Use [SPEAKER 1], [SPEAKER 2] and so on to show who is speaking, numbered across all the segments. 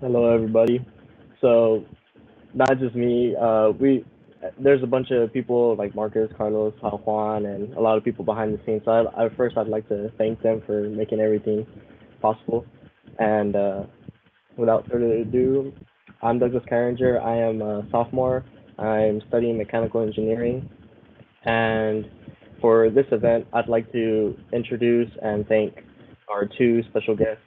[SPEAKER 1] Hello, everybody. So, not just me. There's a bunch of people like Marcus, Carlos, Juan, and a lot of people behind the scenes. So, first, I'd like to thank them for making everything possible. And without further ado, I'm Douglas Carringer. I am a sophomore. I'm studying mechanical engineering. And for this event, I'd like to introduce and thank our two special guests,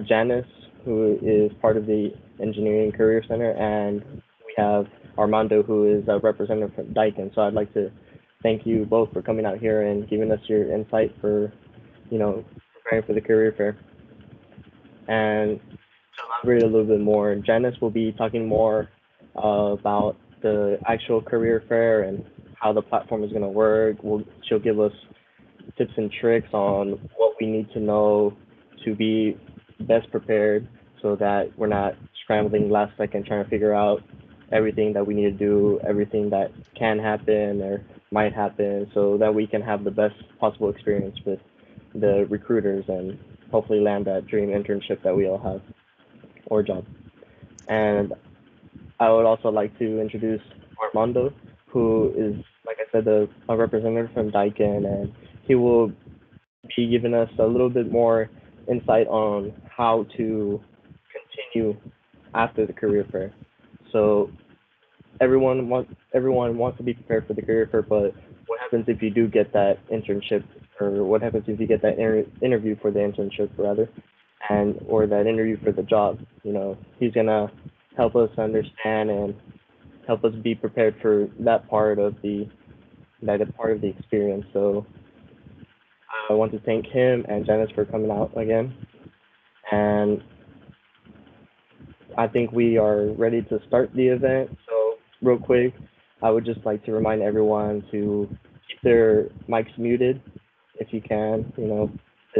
[SPEAKER 1] Janice, who is part of the Engineering Career Center, and we have Armando, who is a representative from DAIKIN. So I'd like to thank you both for coming out here and giving us your insight for, preparing for the career fair. And to elaborate a little bit more, Janice will be talking more about the actual career fair and how the platform is going to work. She'll give us tips and tricks on what we need to know to be best prepared so that we're not scrambling last second trying to figure out everything that we need to do, everything that can happen or might happen, so that we can have the best possible experience with the recruiters and hopefully land that dream internship that we all have or job. And I would also like to introduce Armando, who is, like I said, a representative from DAIKIN, and he will be giving us a little bit more insight on how to continue after the career fair. So everyone wants to be prepared for the career fair, but what happens if you do get that internship, or what happens if you get that interview for the internship rather, and or that interview for the job? He's gonna help us understand and help us be prepared for that part of the experience. So I want to thank him and Janice for coming out again. And I think we are ready to start the event. So real quick, I would just like to remind everyone to keep their mics muted if you can, to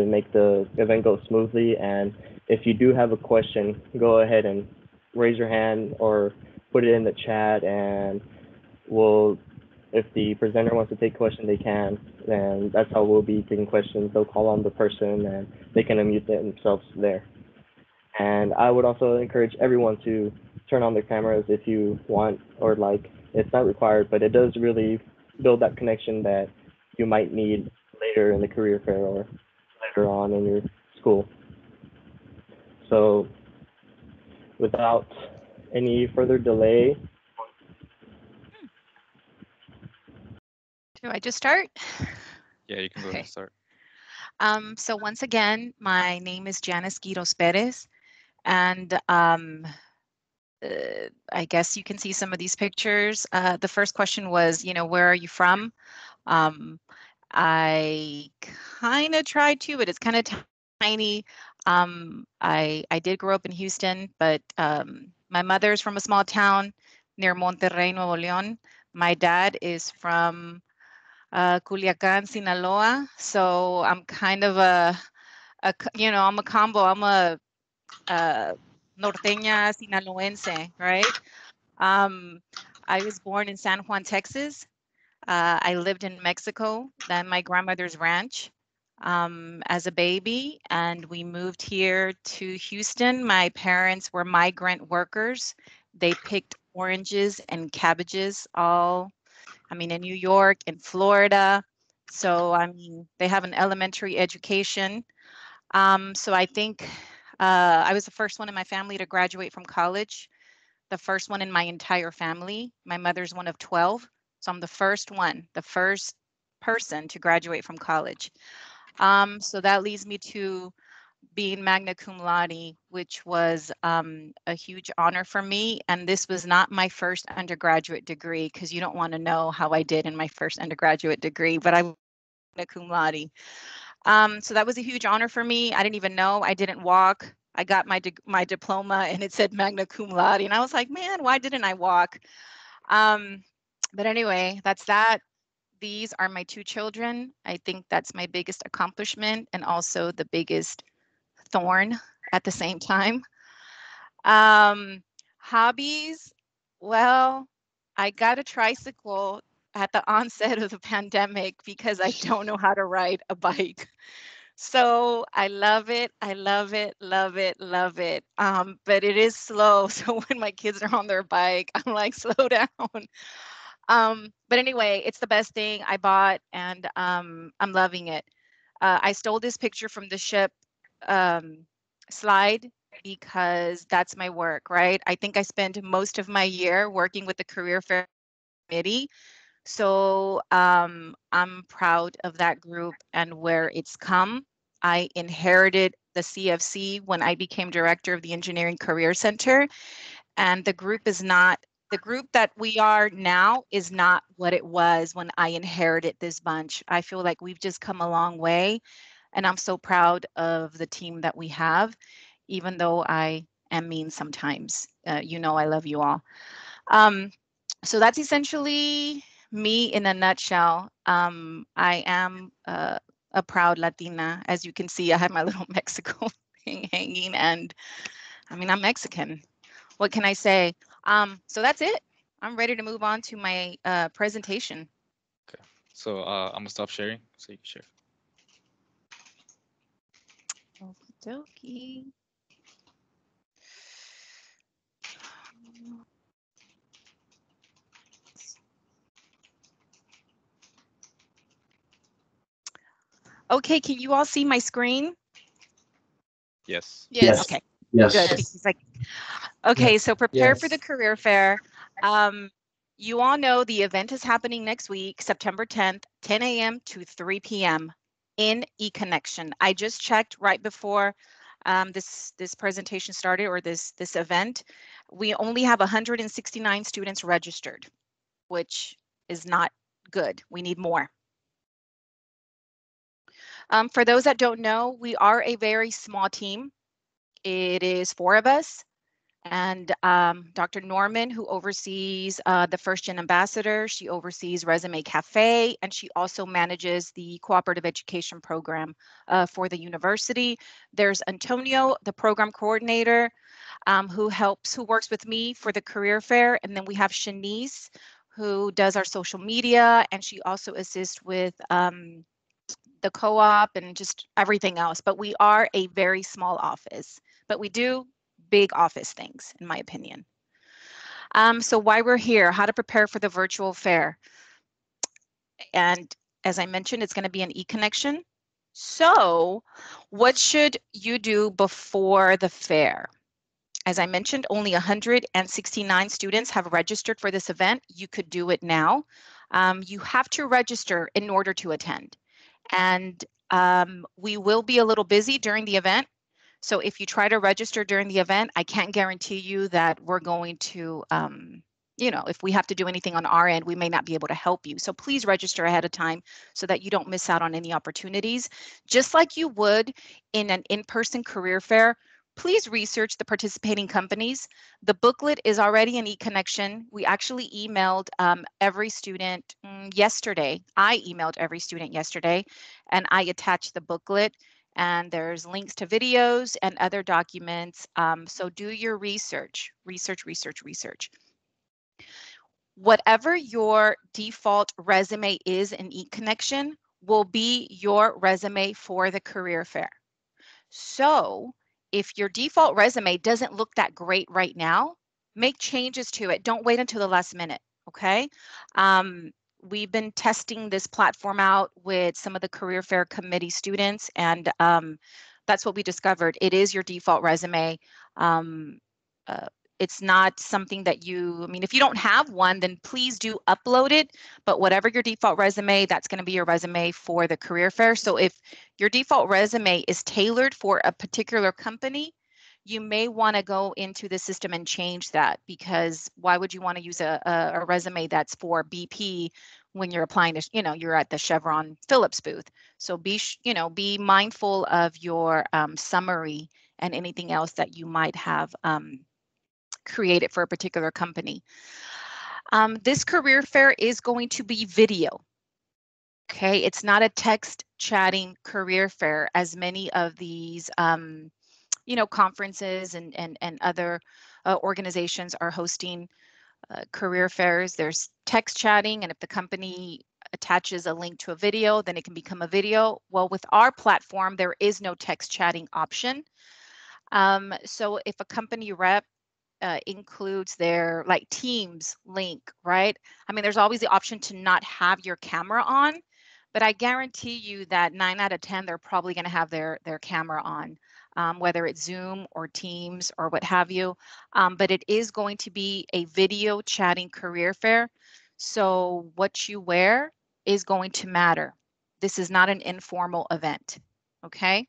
[SPEAKER 1] make the event go smoothly. And if you do have a question, go ahead and raise your hand or put it in the chat, and if the presenter wants to take questions, they can. And that's how we'll be taking questions. They'll call on the person and they can unmute themselves there. And I would also encourage everyone to turn on their cameras if you want, or like, it's not required, but it does really build that connection that you might need later in the career fair or later on in your school. So without any further delay.
[SPEAKER 2] Do I just start?
[SPEAKER 3] Yeah, you can go ahead
[SPEAKER 2] Okay.
[SPEAKER 3] and start.
[SPEAKER 2] So once again, my name is Janice Perez, and I guess you can see some of these pictures. The first question was, where are you from? I kind of tried to, but it's kind of tiny. I did grow up in Houston, but my mother's from a small town near Monterrey, Nuevo León. My dad is from Culiacan, Sinaloa. So I'm kind of I'm a combo. I'm a norteña sinaloense, right? Um, I was born in San Juan, Texas. I lived in Mexico, then my grandmother's ranch as a baby, and we moved here to Houston. My parents were migrant workers. They picked oranges and cabbages in New York, in Florida. So, they have an elementary education. So I think I was the first one in my family to graduate from college, the first one in my entire family. My mother's one of 12. So I'm the first one, the first person to graduate from college. So that leads me to being magna cum laude, which was a huge honor for me. And this was not my first undergraduate degree, because you don't want to know how I did in my first undergraduate degree, but I was magna cum laude. So that was a huge honor for me. I didn't even know. I didn't walk. I got my diploma and it said magna cum laude. And I was like, man, why didn't I walk? But anyway, that's that. These are my two children. I think that's my biggest accomplishment and also the biggest thorn at the same time. Hobbies. Well, I got a tricycle at the onset of the pandemic because I don't know how to ride a bike. So I love it. I love it, love it, love it. But it is slow. So when my kids are on their bike, I'm like, slow down. But anyway, it's the best thing I bought, and I'm loving it. I stole this picture from the ship um, slide because that's my work, right? I think I spend most of my year working with the career fair committee. So I'm proud of that group and where it's come. I inherited the CFC when I became director of the Engineering Career Center, and the group that we are now is not what it was when I inherited this bunch. I feel like we've just come a long way, and I'm so proud of the team that we have, even though I am mean sometimes. I love you all. Um, so that's essentially me in a nutshell. I am a proud Latina. As you can see, I have my little Mexico thing hanging, and I mean, I'm Mexican. What can I say? So that's it. I'm ready to move on to my presentation.
[SPEAKER 3] Okay. So I'm gonna stop sharing so you can share.
[SPEAKER 2] Okie dokie. Okay, can you all see my screen?
[SPEAKER 3] Yes.
[SPEAKER 4] Yes.
[SPEAKER 2] Okay,
[SPEAKER 4] Yes.
[SPEAKER 2] good.
[SPEAKER 4] Yes.
[SPEAKER 2] Because okay, so prepare for
[SPEAKER 4] Yes.
[SPEAKER 2] the career fair. Um, you all know the event is happening next week, September 10th, 10 a.m. to 3 p.m. in eConnection. I just checked right before this presentation started, or this event. We only have 169 students registered, which is not good. We need more. For those that don't know, we are a very small team. It is 4 of us, and Dr. Norman, who oversees the First Gen Ambassador, she oversees Resume Cafe, and she also manages the cooperative education program for the university. There's Antonio, the program coordinator, who works with me for the career fair, and then we have Shanice, who does our social media, and she also assists with the co-op and just everything else. But we are a very small office, but we do big office things, in my opinion. So why we're here, how to prepare for the virtual fair. And as I mentioned, it's going to be an e-connection. So what should you do before the fair? As I mentioned, only 169 students have registered for this event. You could do it now. You have to register in order to attend. And we will be a little busy during the event. So if you try to register during the event, I can't guarantee you that we're going to, if we have to do anything on our end, we may not be able to help you. So please register ahead of time so that you don't miss out on any opportunities. Just like you would in an in-person career fair, please research the participating companies. The booklet is already an e-connection. We actually emailed every student yesterday. I emailed every student yesterday, and I attached the booklet, and there's links to videos and other documents. So do your research. Whatever your default resume is in eConnection will be your resume for the career fair. So if your default resume doesn't look that great right now, make changes to it. Don't wait until the last minute, okay? We've been testing this platform out with some of the career fair committee students, and that's what we discovered. It is your default resume. Um, uh, it's not something that if you don't have one, then please do upload it. But whatever your default resume, that's going to be your resume for the career fair. So if your default resume is tailored for a particular company, you may want to go into the system and change that, because why would you want to use a resume that's for BP when you're applying to, you're at the Chevron Phillips booth. So be mindful of your summary and anything else that you might have created for a particular company. This career fair is going to be video. Okay, it's not a text chatting career fair as many of these conferences and other organizations are hosting career fairs. There's text chatting, and if the company attaches a link to a video, then it can become a video. Well, with our platform, there is no text chatting option. So if a company rep includes their like Teams link, right? I mean, there's always the option to not have your camera on, but I guarantee you that 9 out of 10, they're probably going to have their camera on, whether it's Zoom or Teams or what have you. But it is going to be a video chatting career fair. So what you wear is going to matter. This is not an informal event, okay?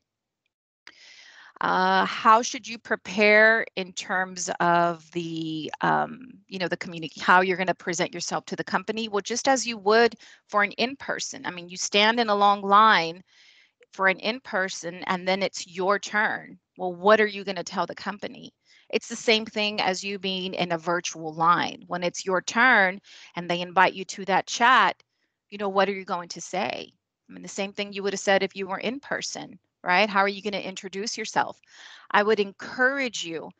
[SPEAKER 2] How should you prepare in terms of the, the community, how you're going to present yourself to the company? Well, just as you would for an in-person. I mean, you stand in a long line for an in-person and then it's your turn. Well, what are you going to tell the company? It's the same thing as you being in a virtual line. When it's your turn and they invite you to that chat, what are you going to say? I mean, the same thing you would have said if you were in person, right? How are you going to introduce yourself? I would encourage you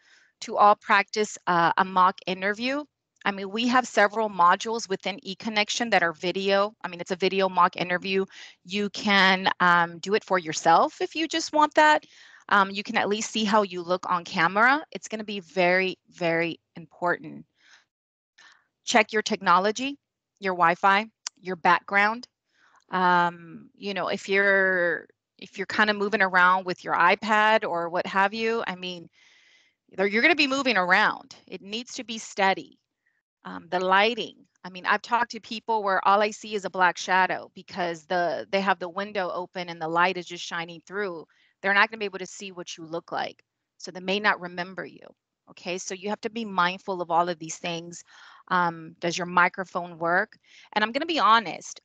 [SPEAKER 2] to all practice a mock interview. I mean, we have several modules within eConnection that are video. I mean, it's a video mock interview. You can do it for yourself if you just want that. You can at least see how you look on camera. It's going to be very, very important. Check your technology, your Wi-Fi, your background. If you're kind of moving around with your iPad or what have you, I mean, you're going to be moving around. It needs to be steady. The lighting. I mean, I've talked to people where all I see is a black shadow because they have the window open and the light is just shining through. They're not going to be able to see what you look like. So they may not remember you. Okay, so you have to be mindful of all of these things. Does your microphone work? And I'm going to be honest.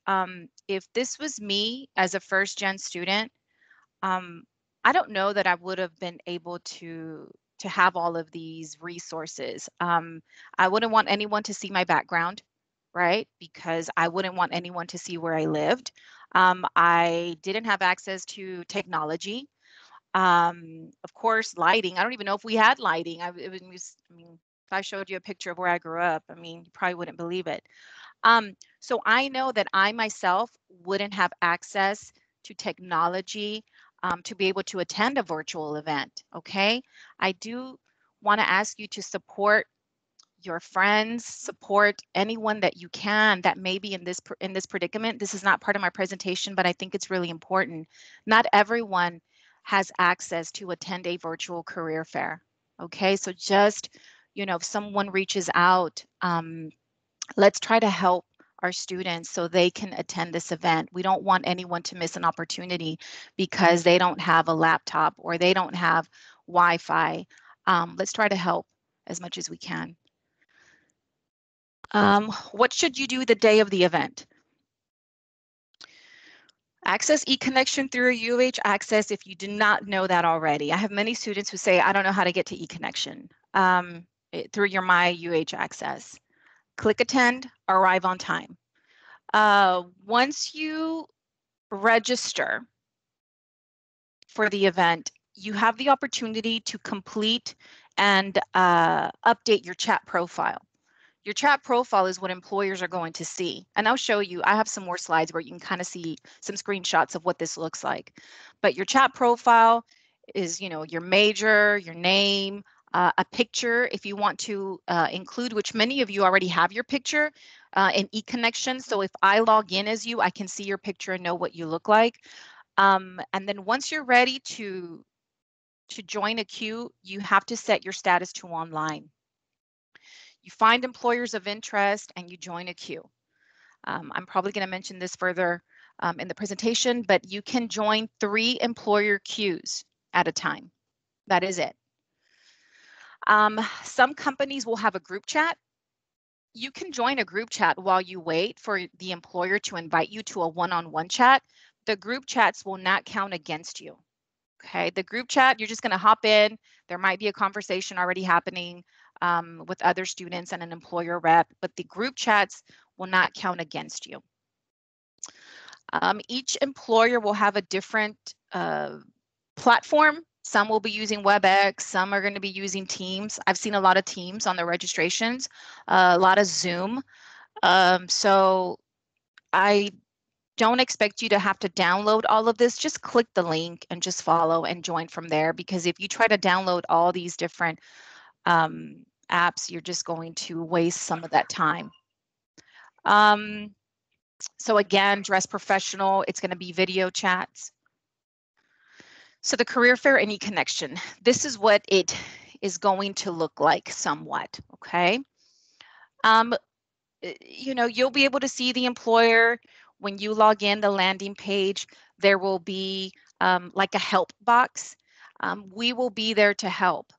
[SPEAKER 2] If this was me as a first-gen student, I don't know that I would have been able to have all of these resources. I wouldn't want anyone to see my background, right? Because I wouldn't want anyone to see where I lived. I didn't have access to technology. Of course, lighting. I don't even know if we had lighting. If I showed you a picture of where I grew up, I mean, you probably wouldn't believe it. So I know that I myself wouldn't have access to technology to be able to attend a virtual event, okay? I do want to ask you to support your friends, support anyone that you can that may be in this predicament. This is not part of my presentation, but I think it's really important. Not everyone has access to attend a virtual career fair, okay? So just, if someone reaches out, let's try to help our students so they can attend this event. We don't want anyone to miss an opportunity because they don't have a laptop or they don't have Wi-Fi. Let's try to help as much as we can. What should you do the day of the event? Access eConnection through a UH Access if you do not know that already. I have many students who say, I don't know how to get to eConnection through your My UH Access. Click attend, arrive on time. Once you register for the event, you have the opportunity to complete and update your chat profile. Your chat profile is what employers are going to see. And I'll show you, I have some more slides where you can kind of see some screenshots of what this looks like. But your chat profile is, your major, your name, a picture if you want to include, which many of you already have your picture in eConnection. So if I log in as you, I can see your picture and know what you look like. And then once you're ready to join a queue, you have to set your status to online. You find employers of interest and you join a queue. I'm probably going to mention this further in the presentation, but you can join 3 employer queues at a time. That is it. Some companies will have a group chat. You can join a group chat while you wait for the employer to invite you to a one-on-one chat. The group chats will not count against you. Okay, the group chat, you're just going to hop in. There might be a conversation already happening with other students and an employer rep, but the group chats will not count against you. Each employer will have a different platform. Some will be using WebEx, some are going to be using Teams. I've seen a lot of Teams on the registrations, a lot of Zoom. So I don't expect you to have to download all of this. Just click the link and just follow and join from there, because if you try to download all these different apps, you're just going to waste some of that time. So again, dress professional. It's going to be video chats. So the career fair and e-connection, this is what it is going to look like somewhat, okay? You know, you'll be able to see the employer when you log in the landing page. There will be like a help box. We will be there to help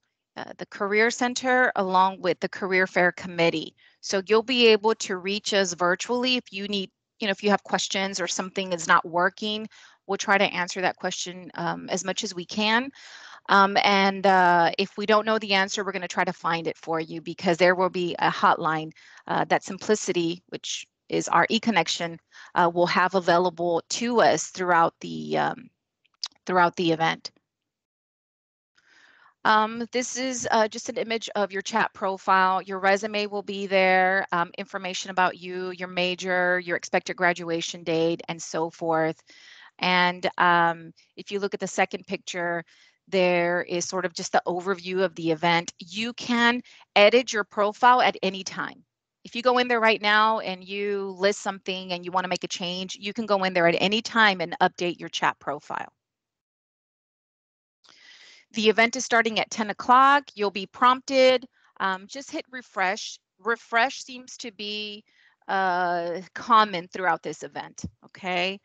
[SPEAKER 2] the Career Center along with the Career Fair Committee. So you'll be able to reach us virtually if you need, you know, if you have questions or something is not working. We'll try to answer that question as much as we can. If we don't know the answer, we're going to try to find it for you, because there will be a hotline that Simplicity, which is our e-connection, will have available to us throughout the event. This is just an image of your chat profile. Your resume will be there, information about you, your major, your expected graduation date, and so forth. And if you look at the second picture, there is sort of just the overview of the event. You can edit your profile at any time. If you go in there right now and you list something and you want to make a change, you can go in there at any time and update your chat profile. The event is starting at 10 o'clock. You'll be prompted. Just hit refresh. Refresh seems to be common throughout this event, okay?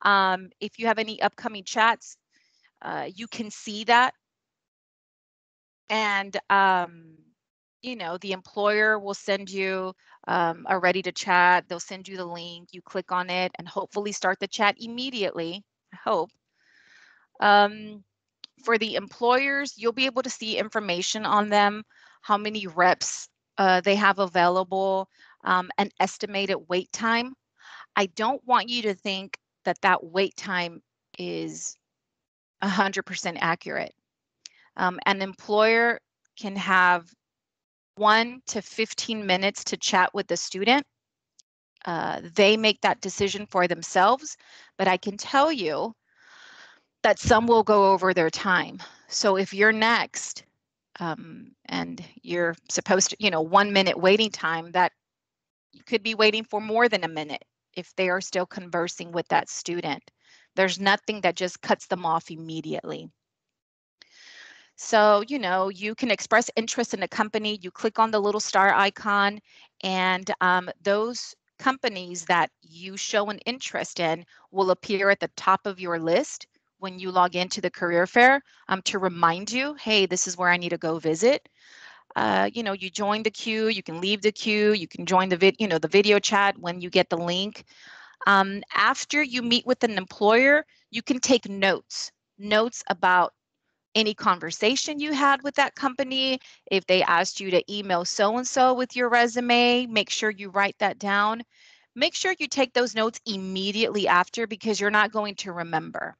[SPEAKER 2] If you have any upcoming chats, you can see that. And, you know, the employer will send you a ready to chat. They'll send you the link. You click on it and hopefully start the chat immediately, I hope. For the employers, you'll be able to see information on them, how many reps they have available, an estimated wait time. I don't want you to think that that wait time is 100% accurate. An employer can have 1 to 15 minutes to chat with the student. They make that decision for themselves, but I can tell you that some will go over their time. So if you're next and you're supposed to, you know, 1 minute waiting time, that you could be waiting for more than a minute if they are still conversing with that student. There's nothing that just cuts them off immediately. So, you know, you can express interest in a company. You click on the little star icon, and those companies that you show an interest in will appear at the top of your list when you log into the career fair to remind you, hey, this is where I need to go visit. You know, you join the queue, you can leave the queue, you can join the the video chat when you get the link. After you meet with an employer, you can take notes about any conversation you had with that company. If they asked you to email so-and-so with your resume, make sure you write that down. Make sure you take those notes immediately after, because you're not going to remember.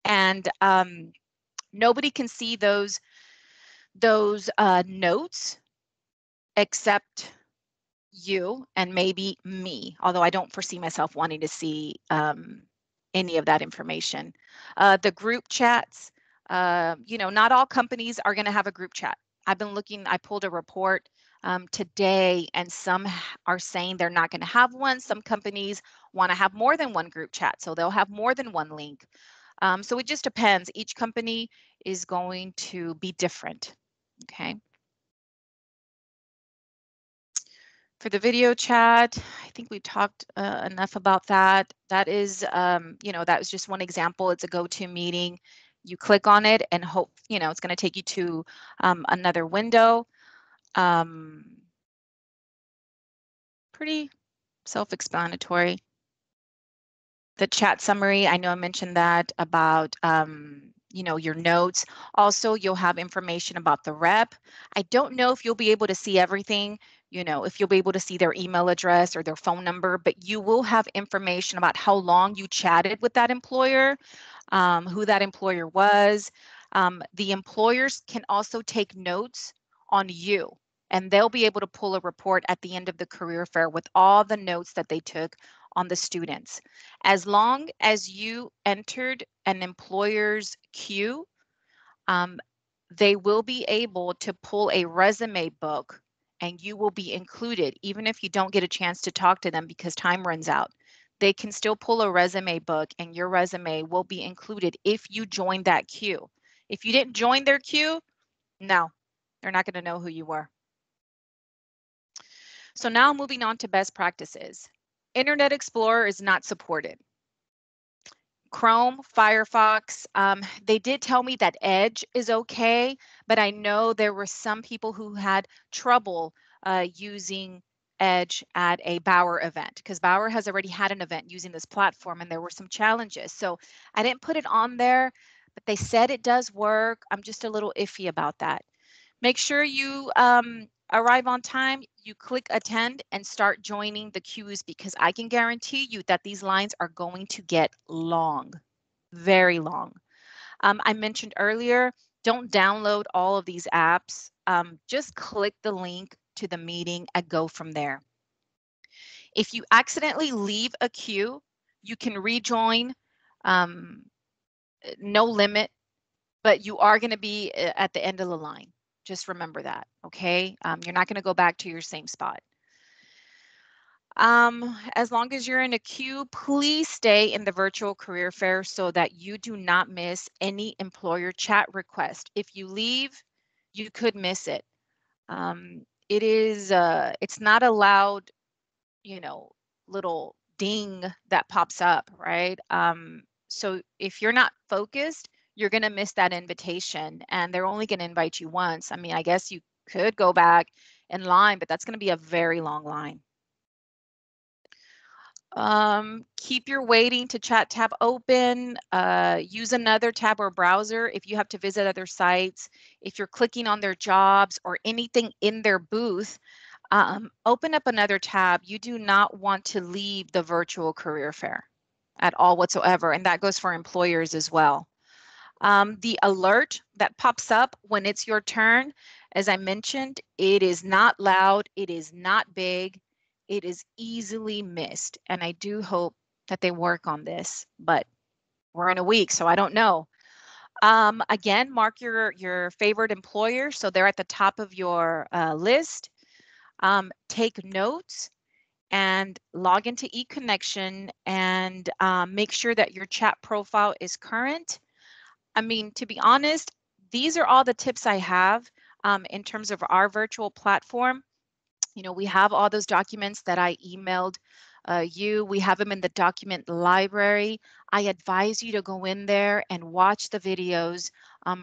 [SPEAKER 2] And nobody can see those notes except you and maybe me, although I don't foresee myself wanting to see any of that information. The group chats, you know, not all companies are going to have a group chat. I've been looking, I pulled a report today, and some are saying they're not going to have one. Some companies want to have more than one group chat, so they'll have more than one link. So it just depends. Each company is going to be different, okay? For the video chat, I think we talked enough about that. That is, you know, that was just one example. It's a GoToMeeting. You click on it and hope, you know, it's going to take you to another window. Pretty self-explanatory. The chat summary, I know I mentioned that about, you know, your notes. Also, you'll have information about the rep. I don't know if you'll be able to see everything, you know, if you'll be able to see their email address or their phone number, but you will have information about how long you chatted with that employer, who that employer was. The employers can also take notes on you, and they'll be able to pull a report at the end of the career fair with all the notes that they took on the students. As long as you entered an employer's queue, they will be able to pull a resume book and you will be included, even if you don't get a chance to talk to them because time runs out. They can still pull a resume book and your resume will be included if you join that queue. If you didn't join their queue, no, they're not going to know who you were. So now moving on to best practices. Internet Explorer is not supported. Chrome, Firefox, they did tell me that Edge is okay, but I know there were some people who had trouble using Edge at a Bauer event because Bauer has already had an event using this platform and there were some challenges. So I didn't put it on there, but they said it does work. I'm just a little iffy about that. Make sure you arrive on time, you click attend and start joining the queues because I can guarantee you that these lines are going to get long, very long. I mentioned earlier, don't download all of these apps. Just click the link to the meeting and go from there. If you accidentally leave a queue, you can rejoin, no limit, but you are going to be at the end of the line. Just remember that, okay? You're not going to go back to your same spot. As long as you're in a queue, please stay in the virtual career fair so that you do not miss any employer chat request. If you leave, you could miss it. It's not a loud, little ding that pops up, right? So if you're not focused, you're going to miss that invitation and they're only going to invite you once. I mean, I guess you could go back in line, but that's going to be a very long line. Keep your waiting to chat tab open. Use another tab or browser if you have to visit other sites. If you're clicking on their jobs or anything in their booth, open up another tab. You do not want to leave the virtual career fair at all whatsoever, and that goes for employers as well. The alert that pops up when it's your turn, as I mentioned, it is not loud, it is not big, it is easily missed. And I do hope that they work on this, but we're in a week, so I don't know. Again, mark your favorite employer so they're at the top of your list. Take notes and log into eConnection and make sure that your chat profile is current. I mean, to be honest, these are all the tips I have in terms of our virtual platform. We have all those documents that I emailed you. We have them in the document library. I advise you to go in there and watch the videos,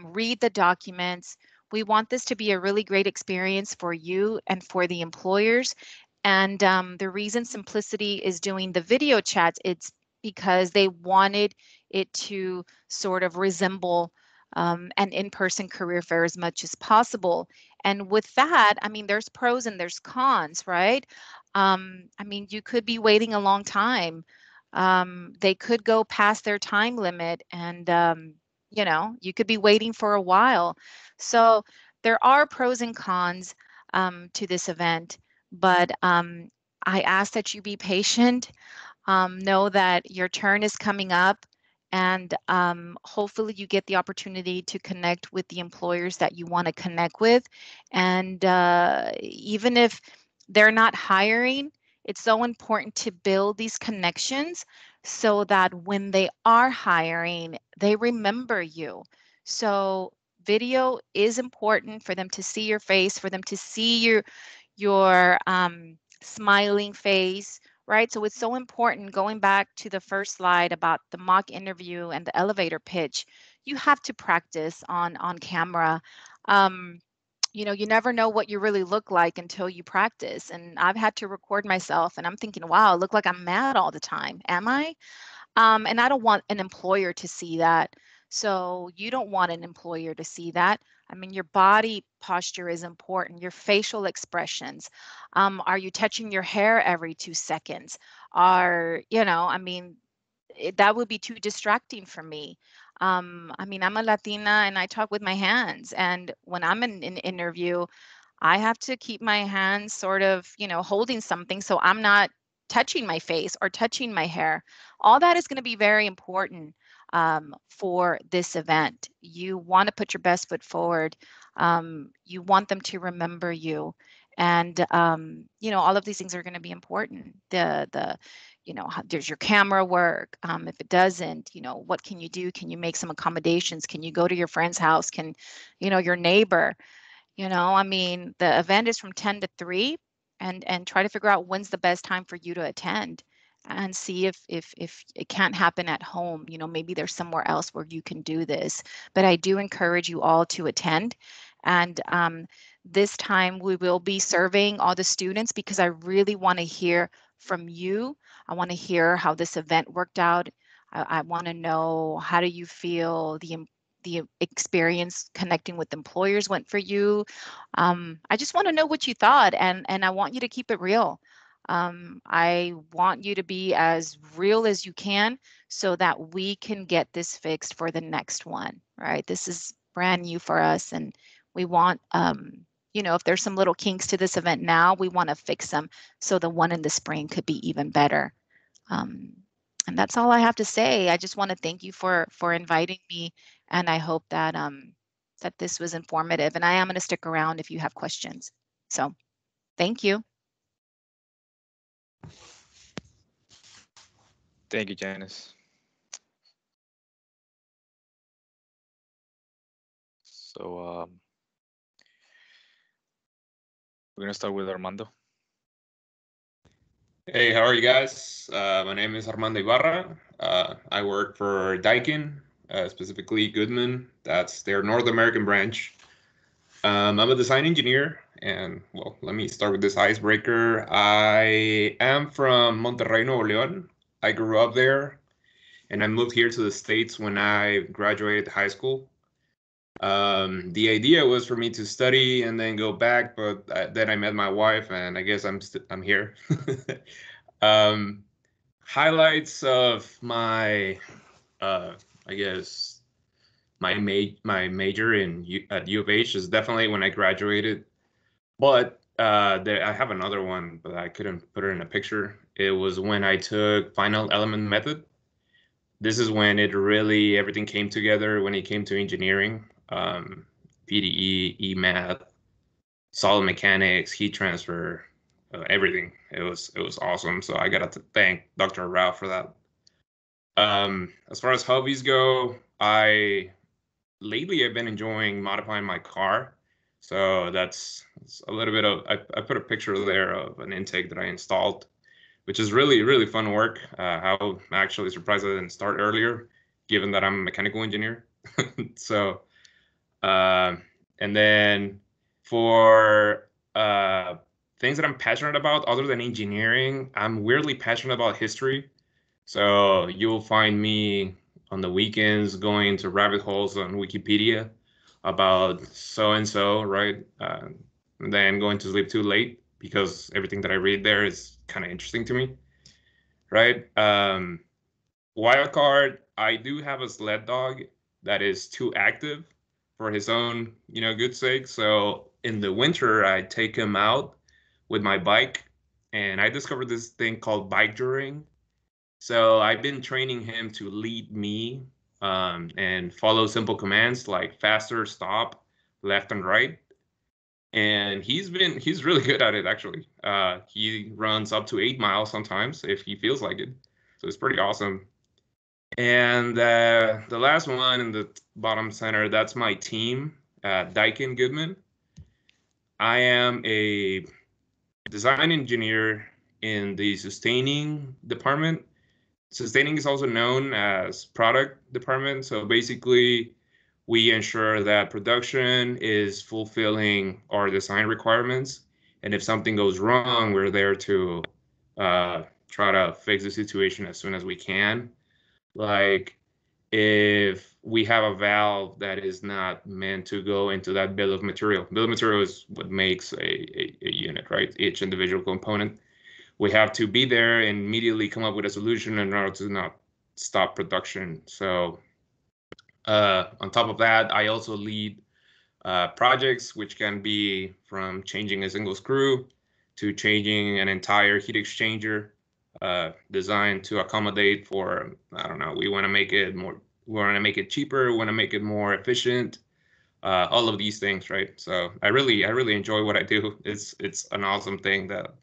[SPEAKER 2] read the documents. We want this to be a really great experience for you and for the employers. And the reason Simplicity is doing the video chats, it's because they wanted it to sort of resemble an in-person career fair as much as possible. And with that, I mean, there's pros and there's cons, right? I mean, you could be waiting a long time. They could go past their time limit and, you could be waiting for a while. So there are pros and cons to this event, but I ask that you be patient. Know that your turn is coming up and hopefully you get the opportunity to connect with the employers that you want to connect with. And even if they're not hiring, it's so important to build these connections so that when they are hiring, they remember you. So video is important for them to see your face, for them to see your smiling face, right? So it's so important, going back to the first slide about the mock interview and the elevator pitch, you have to practice on camera. You never know what you really look like until you practice. And I've had to record myself and I'm thinking, wow, I look like I'm mad all the time. Am I? And I don't want an employer to see that. So you don't want an employer to see that. I mean, your body posture is important, your facial expressions. Are you touching your hair every 2 seconds? That would be too distracting for me. I mean, I'm a Latina and I talk with my hands. And when I'm in an interview, I have to keep my hands sort of, holding something so I'm not touching my face or touching my hair. All that is going to be very important for this event. You want to put your best foot forward. You want them to remember you. And, all of these things are going to be important. There's your camera work. If it doesn't, what can you do? Can you make some accommodations? Can you go to your friend's house? Can, your neighbor, the event is from 10 to 3 and try to figure out when's the best time for you to attend and see if it can't happen at home. Maybe there's somewhere else where you can do this. But I do encourage you all to attend. And this time we will be surveying all the students because I really want to hear from you. I want to hear how this event worked out. I want to know, how do you feel the experience connecting with employers went for you? I just want to know what you thought, and I want you to keep it real. I want you to be as real as you can so that we can get this fixed for the next one, right? This is brand new for us, and we want, if there's some little kinks to this event now, we want to fix them so the one in the spring could be even better. And that's all I have to say. I just want to thank you for inviting me, and I hope that that this was informative. And I am going to stick around if you have questions. So, thank you.
[SPEAKER 3] Thank you, Janice. So we're gonna start with Armando.
[SPEAKER 4] Hey, how are you guys? My name is Armando Ibarra. I work for DAIKIN, specifically Goodman. That's their North American branch. I'm a design engineer, and well, let me start with this icebreaker. I am from Monterrey, Nuevo León. I grew up there, and I moved here to the States when I graduated high school. The idea was for me to study and then go back, but then I met my wife, and I guess I'm here. Highlights of my, I guess my major at U of H is definitely when I graduated, but I have another one, but I couldn't put it in a picture. It was when I took final element method. This is when everything came together when it came to engineering. PDE, EMath, solid mechanics, heat transfer, everything. It was awesome. So I got to thank Dr. Rao for that. As far as hobbies go, lately I've been enjoying modifying my car. So that's a little bit of, I put a picture there of an intake that I installed, which is really, really fun work. I'm actually surprised I didn't start earlier, given that I'm a mechanical engineer. So, and then for things that I'm passionate about, other than engineering, I'm weirdly passionate about history. So you'll find me on the weekends going into rabbit holes on Wikipedia about so-and-so, right? And then going to sleep too late because everything that I read there is kind of interesting to me, right? Wild card, I do have a sled dog that is too active for his own, good sake. So in the winter, I take him out with my bike, and I discovered this thing called bike journeying. So I've been training him to lead me and follow simple commands like faster, stop, left and right. And he's really good at it, actually. He runs up to 8 miles sometimes if he feels like it. So it's pretty awesome. And the last one in the bottom center, that's my team, DAIKIN Goodman. I am a design engineer in the sustaining department. Sustaining is also known as product department. So basically, we ensure that production is fulfilling our design requirements. And if something goes wrong, we're there to try to fix the situation as soon as we can. Like if we have a valve that is not meant to go into that bill of material. Bill of material is what makes a unit, right? Each individual component. We have to be there and immediately come up with a solution in order to not stop production. So on top of that, I also lead projects, which can be from changing a single screw to changing an entire heat exchanger. designed to accommodate for, I don't know, we want to make it more, we want to make it cheaper, we want to make it more efficient, all of these things, right? So I really enjoy what I do. It's an awesome thing that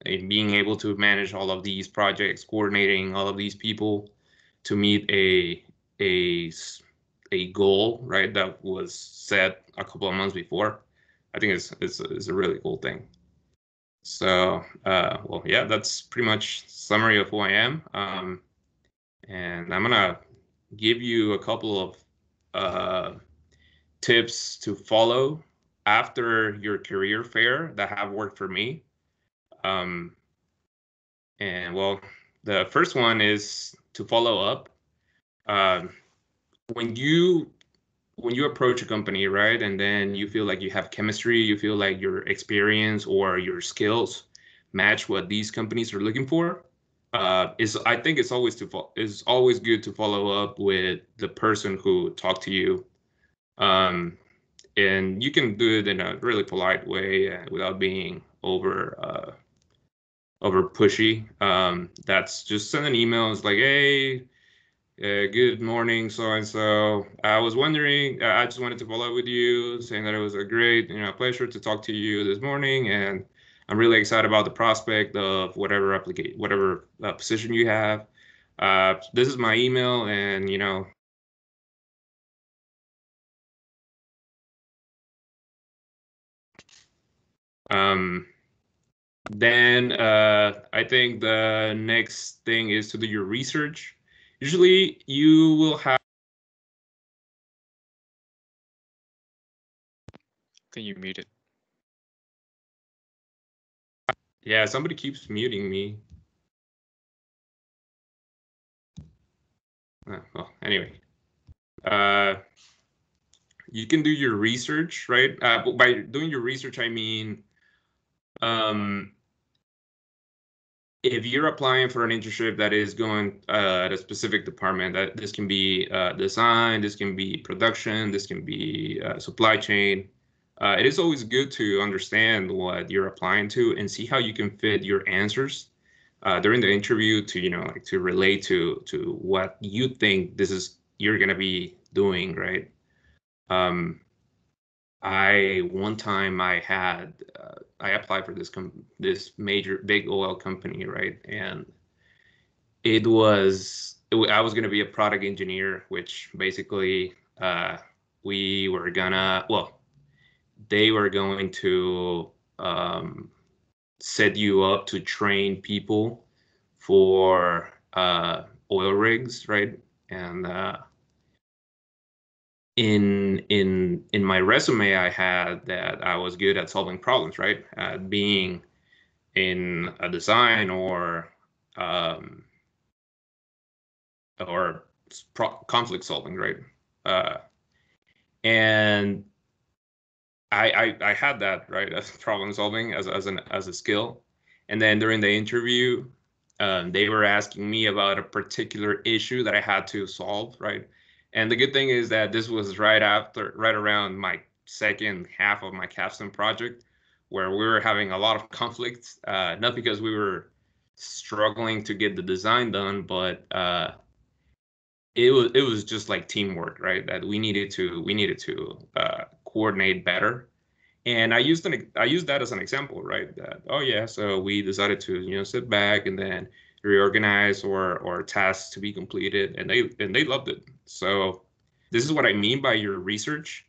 [SPEAKER 4] being able to manage all of these projects, coordinating all of these people to meet a goal, right, that was set a couple of months before. I think it's a really cool thing. So, well, yeah, that's pretty much summary of who I am. And I'm gonna give you a couple of tips to follow after your career fair that have worked for me. And well, the first one is to follow up. When you approach a company, right, and then you feel like you have chemistry, you feel like your experience or your skills match what these companies are looking for, I think it's always good to follow up with the person who talked to you, and you can do it in a really polite way without being over pushy. That's just send an email. It's like, hey. Good morning, so and so. I was wondering, I just wanted to follow up with you, saying that it was a great, pleasure to talk to you this morning, and I'm really excited about the prospect of whatever position you have. This is my email, and then I think the next thing is to do your research. Usually, you will have.
[SPEAKER 3] I think you muted.
[SPEAKER 4] Yeah, somebody keeps muting me. Well, anyway, you can do your research, right? By doing your research, I mean, if you're applying for an internship that is going at a specific department, that this can be design, this can be production, this can be supply chain. It is always good to understand what you're applying to and see how you can fit your answers during the interview to to relate to what you think you're gonna be doing, right? One time I applied for this major big oil company, right? And I was going to be a product engineer, which basically they were going to set you up to train people for oil rigs, right? And in my resume, I had that I was good at solving problems, right? Being in a design or conflict solving, right? And I had that, right, as problem solving as a skill. And then during the interview, they were asking me about a particular issue that I had to solve, right? And the good thing is that this was right around my second half of my capstone project, where we were having a lot of conflicts, not because we were struggling to get the design done, but it was just like teamwork, right? That we needed to coordinate better. And I used that as an example, right? That, oh yeah, so we decided to sit back and then reorganize or tasks to be completed, and they loved it. So this is what I mean by your research,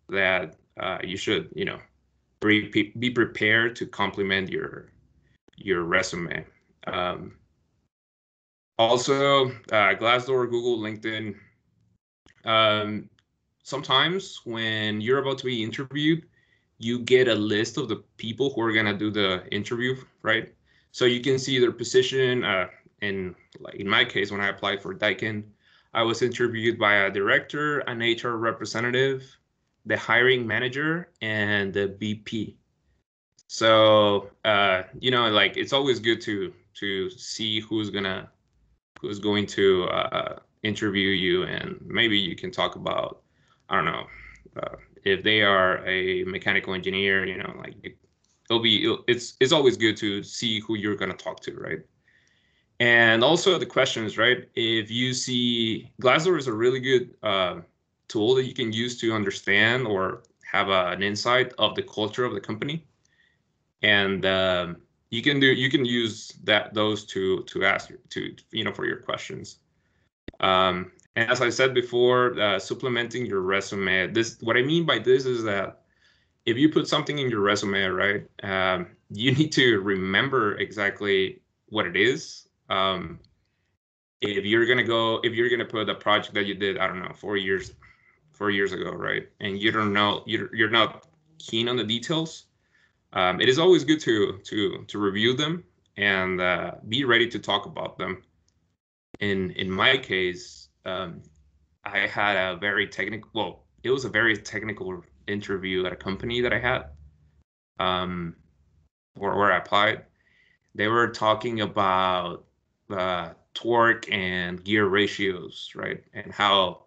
[SPEAKER 4] that you should be prepared to complement your resume. Also, Glassdoor, Google, LinkedIn. Sometimes when you're about to be interviewed, you get a list of the people who are gonna do the interview, right? So you can see their position. In my case, when I applied for DAIKIN, I was interviewed by a director, an HR representative, the hiring manager, and the VP. So it's always good to see who's going to interview you, and maybe you can talk about, I don't know, if they are a mechanical engineer, it's always good to see who you're going to talk to, right? And also the questions, right? If you see, Glassdoor is a really good tool that you can use to understand or have an insight of the culture of the company, and you can use those to ask for your questions. And as I said before, supplementing your resume. What I mean by this is that if you put something in your resume, right, you need to remember exactly what it is. If you're gonna put a project that you did, I don't know, 4 years ago, right, and you don't know, you're not keen on the details, it is always good to review them and be ready to talk about them. In my case, I had a very technical. Well, it was a very technical interview at a company that I had, where I applied. They were talking about torque and gear ratios, right, and how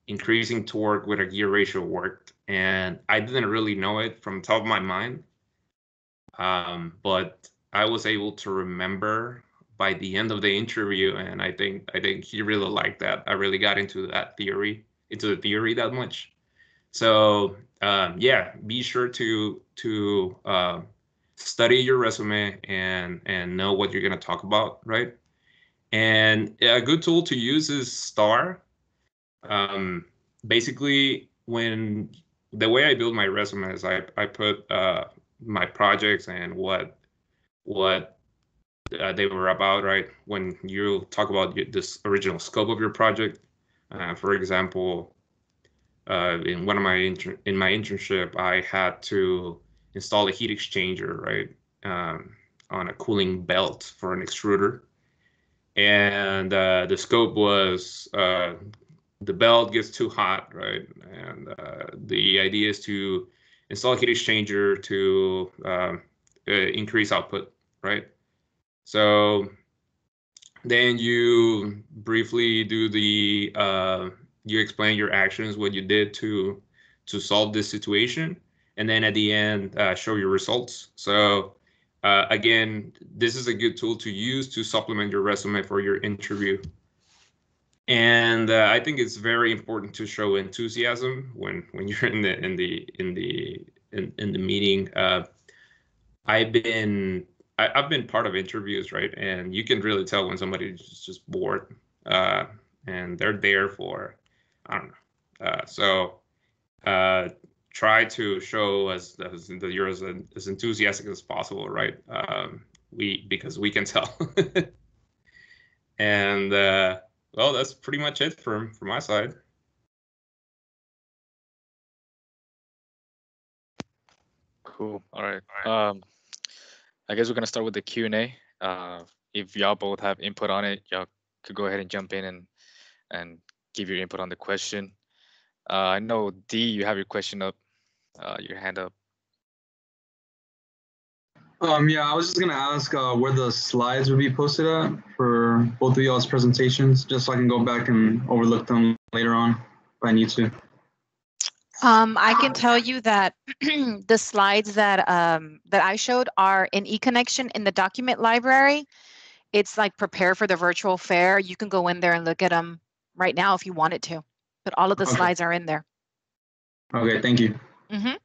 [SPEAKER 4] increasing torque with a gear ratio worked. And I didn't really know it from the top of my mind, but I was able to remember by the end of the interview, and I think he really liked that. I really got into the theory that much. So yeah, be sure to study your resume and know what you're going to talk about, right? And a good tool to use is STAR. Basically, when the way I build my resume is I put my projects and what they were about, right? When you talk about this original scope of your project, for example, in one of my internship, I had to install a heat exchanger, right, on a cooling belt for an extruder, and the scope was the belt gets too hot, right, and the idea is to install a heat exchanger to increase output, right? So then you briefly do you explain your actions, what you did to solve this situation, and then at the end show your results. So again, this is a good tool to use to supplement your resume for your interview. And I think it's very important to show enthusiasm when you're in the meeting. I've been part of interviews, right? And you can really tell when somebody's just bored, and they're there for, I don't know. So try to show that you're as enthusiastic as possible, right? Because we can tell. And well, that's pretty much it from my side.
[SPEAKER 3] Cool. All right. I guess we're gonna start with the Q&A. If y'all both have input on it, y'all could go ahead and jump in and give your input on the question. I know D, you have your question up, your hand up.
[SPEAKER 5] Yeah, I was just gonna ask where the slides would be posted at for both of y'all's presentations, just so I can go back and overlook them later on if I need to.
[SPEAKER 2] I can tell you that the slides that I showed are in eConnection in the document library. It's like prepare for the virtual fair. You can go in there and look at them right now if you wanted to, but all of the slides are in there.
[SPEAKER 5] Okay, thank you.
[SPEAKER 2] Mm-hmm.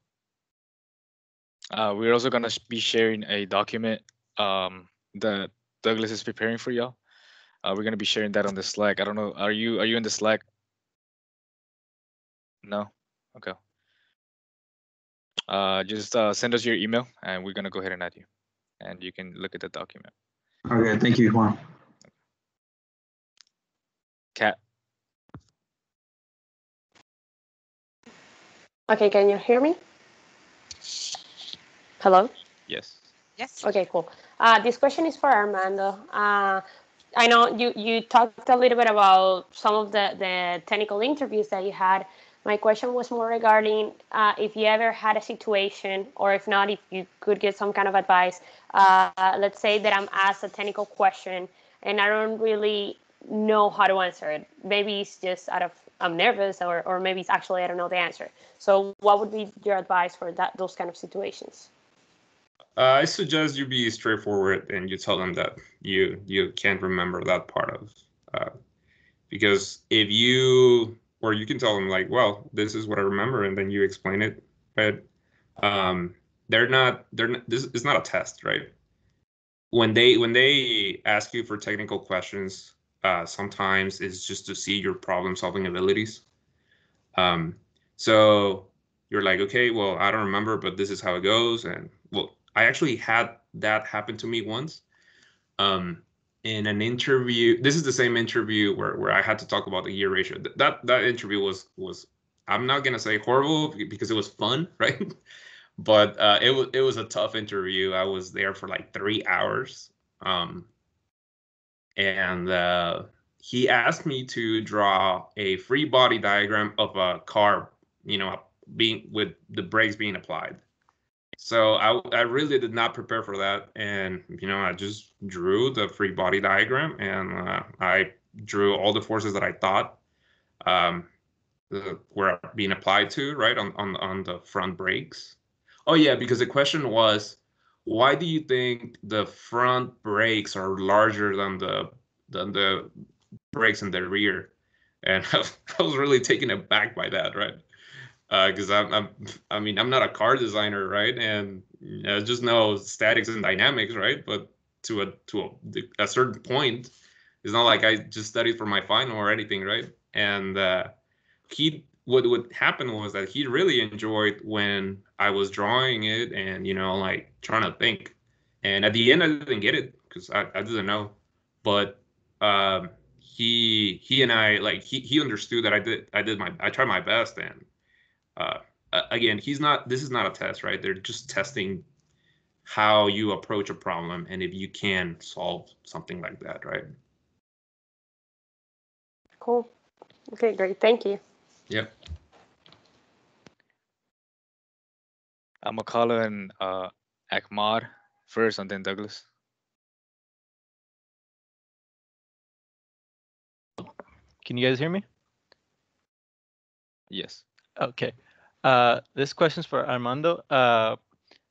[SPEAKER 3] We're also gonna be sharing a document that Douglas is preparing for y'all. We're gonna be sharing that on the Slack. I don't know. Are you in the Slack? No. Okay. Just send us your email, and we're gonna go ahead and add you, and you can look at the document.
[SPEAKER 5] Okay, thank you, Juan.
[SPEAKER 3] Kat.
[SPEAKER 6] Okay, can you hear me? Hello?
[SPEAKER 3] Yes.
[SPEAKER 2] Yes.
[SPEAKER 6] Okay, cool. This question is for Armando. I know you talked a little bit about some of the technical interviews that you had. My question was more regarding if you ever had a situation, or if not, if you could get some kind of advice. Let's say that I'm asked a technical question and I don't really know how to answer it. Maybe it's just I'm nervous, or maybe it's actually I don't know the answer. So what would be your advice for those kind of situations?
[SPEAKER 4] I suggest you be straightforward and you tell them that you can't remember that part of, because if you, or you can tell them like, well, this is what I remember, and then you explain it, but they're not, this is not a test, right? When they ask you for technical questions, sometimes it's just to see your problem solving abilities. So you're like, okay, well, I don't remember, but this is how it goes. And well, I actually had that happen to me once. In an interview, this is the same interview where I had to talk about the year ratio. That interview was I'm not gonna say horrible because it was fun, right? But it was a tough interview. I was there for like 3 hours, and he asked me to draw a free body diagram of a car, being with the brakes being applied. So I really did not prepare for that, and I just drew the free body diagram, and I drew all the forces that I thought were being applied to, right, on the front brakes. Oh yeah, because the question was, why do you think the front brakes are larger than the brakes in the rear? And I was really taken aback by that, right? Because I'm not a car designer, right? And I just know statics and dynamics, right? But to a certain point, it's not like I just studied for my final or anything, right? And what happened was that he really enjoyed when I was drawing it and like trying to think. And at the end, I didn't get it because I didn't know, but he and I, like, he understood that I tried my best. And again, this is not a test, right? They're just testing how you approach a problem and if you can solve something like that, right?
[SPEAKER 6] Cool. Okay, great. Thank you.
[SPEAKER 4] Yep.
[SPEAKER 3] I'm gonna call in Ahmad first, and then Douglas.
[SPEAKER 7] Can you guys hear me?
[SPEAKER 3] Yes.
[SPEAKER 7] Okay. This question's for Armando.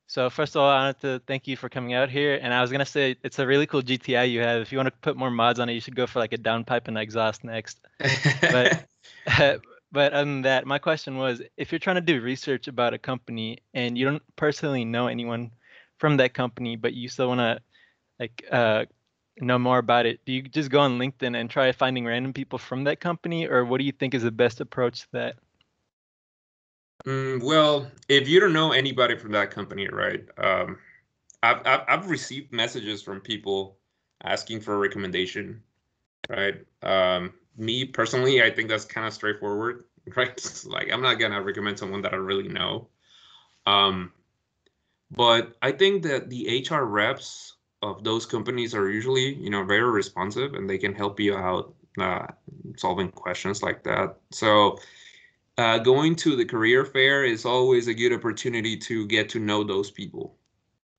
[SPEAKER 7] So first of all, I wanted to thank you for coming out here. And I was gonna say it's a really cool GTI you have. If you want to put more mods on it, you should go for like a downpipe and exhaust next. But but other than that, my question was, if you're trying to do research about a company and you don't personally know anyone from that company, but you still want to like know more about it, do you just go on LinkedIn and try finding random people from that company, or what do you think is the best approach to that?
[SPEAKER 4] Well, if you don't know anybody from that company, right? I've received messages from people asking for a recommendation, right? Me personally, I think that's kind of straightforward, right? Like, I'm not gonna recommend someone that I really know. But I think that the HR reps of those companies are usually, very responsive, and they can help you out solving questions like that. So going to the career fair is always a good opportunity to get to know those people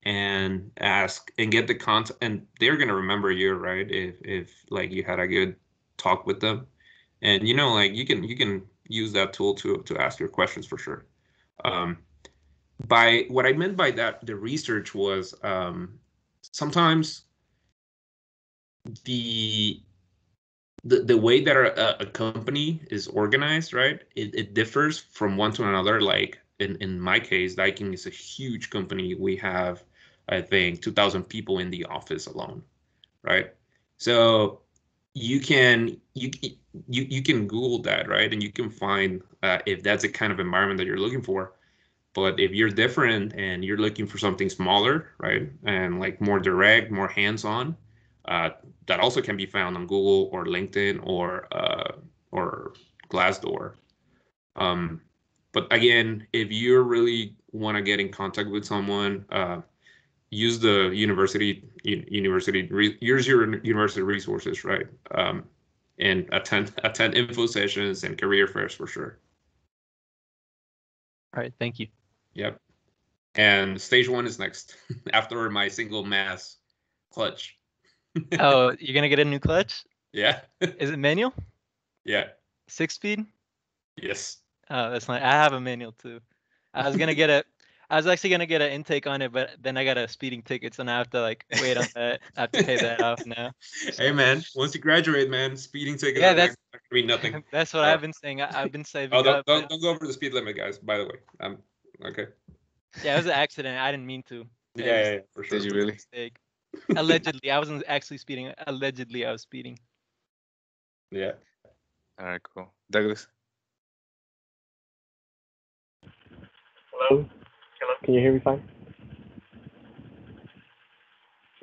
[SPEAKER 4] and ask and get the content, and they're gonna remember you, right? If like you had a good talk with them, and like you can use that tool to ask your questions for sure. By what I meant by that, the research was sometimes the way that a company is organized, right? It differs from one to another. Like in my case, DAIKIN is a huge company. We have, I think, 2,000 people in the office alone, right? So you can Google that, right? And you can find if that's the kind of environment that you're looking for. But if you're different and you're looking for something smaller, right, and like more direct, more hands-on, that also can be found on Google or LinkedIn or Glassdoor. But again, if you really want to get in contact with someone, use the university resources, right? And attend info sessions and career fairs for sure.
[SPEAKER 7] All right, thank you.
[SPEAKER 4] Yep. And stage 1 is next after my single mass clutch.
[SPEAKER 7] Oh, you're gonna get a new clutch?
[SPEAKER 4] Yeah.
[SPEAKER 7] Is it manual?
[SPEAKER 4] Yeah.
[SPEAKER 7] 6-speed?
[SPEAKER 4] Yes.
[SPEAKER 7] Oh, that's nice. I have a manual too. I was gonna get I was actually gonna get an intake on it, but then I got a speeding ticket, so now I have to like wait on that. I have to pay that off now.
[SPEAKER 4] Hey man, once you graduate, man, speeding tickets
[SPEAKER 7] Yeah,
[SPEAKER 4] are
[SPEAKER 7] that's
[SPEAKER 4] not gonna be nothing.
[SPEAKER 7] that's what I've been saying. I've been saving
[SPEAKER 4] Oh,
[SPEAKER 7] up.
[SPEAKER 4] don't go over the speed limit, guys. By the way, okay.
[SPEAKER 7] Yeah, it was an accident. I didn't mean to. It was
[SPEAKER 4] Yeah, for sure.
[SPEAKER 3] Did you
[SPEAKER 7] a
[SPEAKER 3] really?
[SPEAKER 7] mistake. Allegedly, I wasn't actually speeding. Allegedly, I was speeding.
[SPEAKER 4] Yeah.
[SPEAKER 3] All right, cool. Douglas.
[SPEAKER 1] Hello? Can you hear me fine?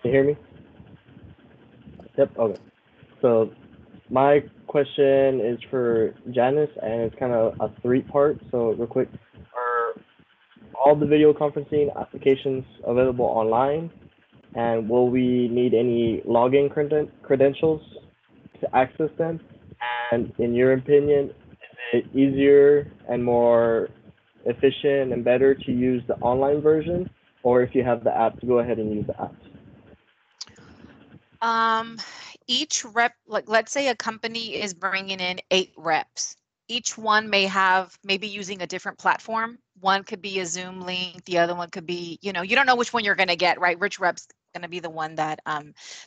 [SPEAKER 1] Can you hear me? Yep, okay. So my question is for Janice, and it's kind of a three-part. So real quick, are all the video conferencing applications available online? And will we need any login credentials to access them? And in your opinion, is it easier and more efficient and better to use the online version, or if you have the app, to go ahead and use the app?
[SPEAKER 2] Each rep, like let's say a company is bringing in 8 reps. Each one may have maybe using a different platform. One could be a Zoom link. The other one could be, you don't know which one you're going to get, right? Which rep's going to be the one that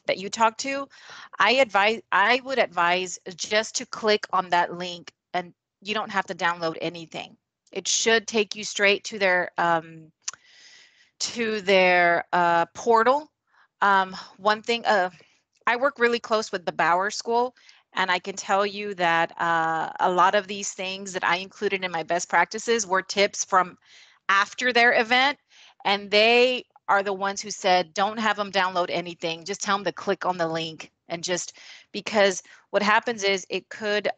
[SPEAKER 2] that you talk to. I would advise just to click on that link, and you don't have to download anything. It should take you straight to their portal. One thing, I work really close with the Bauer School, and I can tell you that a lot of these things that I included in my best practices were tips from after their event, and they are the ones who said, don't have them download anything, just tell them to click on the link. And just because what happens is it could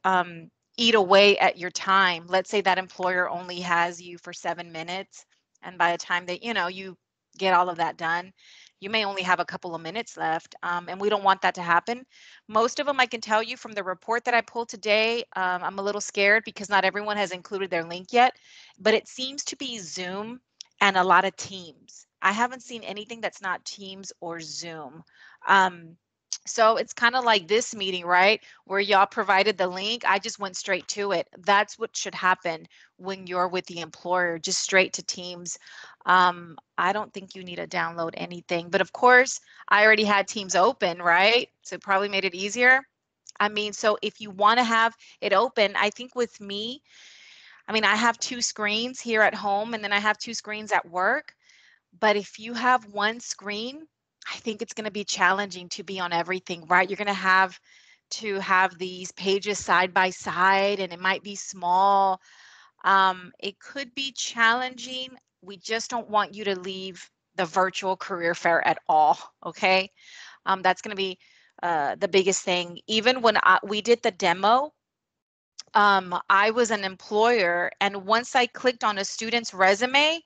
[SPEAKER 2] eat away at your time. Let's say that employer only has you for 7 minutes, and by the time that you get all of that done, you may only have a couple of minutes left, and we don't want that to happen. Most of them, I can tell you from the report that I pulled today, I'm a little scared because not everyone has included their link yet, but it seems to be Zoom and a lot of Teams. I haven't seen anything that's not Teams or Zoom. So it's kind of like this meeting, right? Where y'all provided the link. I just went straight to it. That's what should happen when you're with the employer, just straight to Teams. I don't think you need to download anything, but of course I already had Teams open, right? So it probably made it easier. I mean, so if you want to have it open, I think with me, I have 2 screens here at home and then I have 2 screens at work. But if you have one screen, I think it's going to be challenging to be on everything, right? You're going to have these pages side by side and it might be small. It could be challenging. We just don't want you to leave the virtual career fair at all, okay? That's going to be the biggest thing. Even when we did the demo, I was an employer, and once I clicked on a student's resume,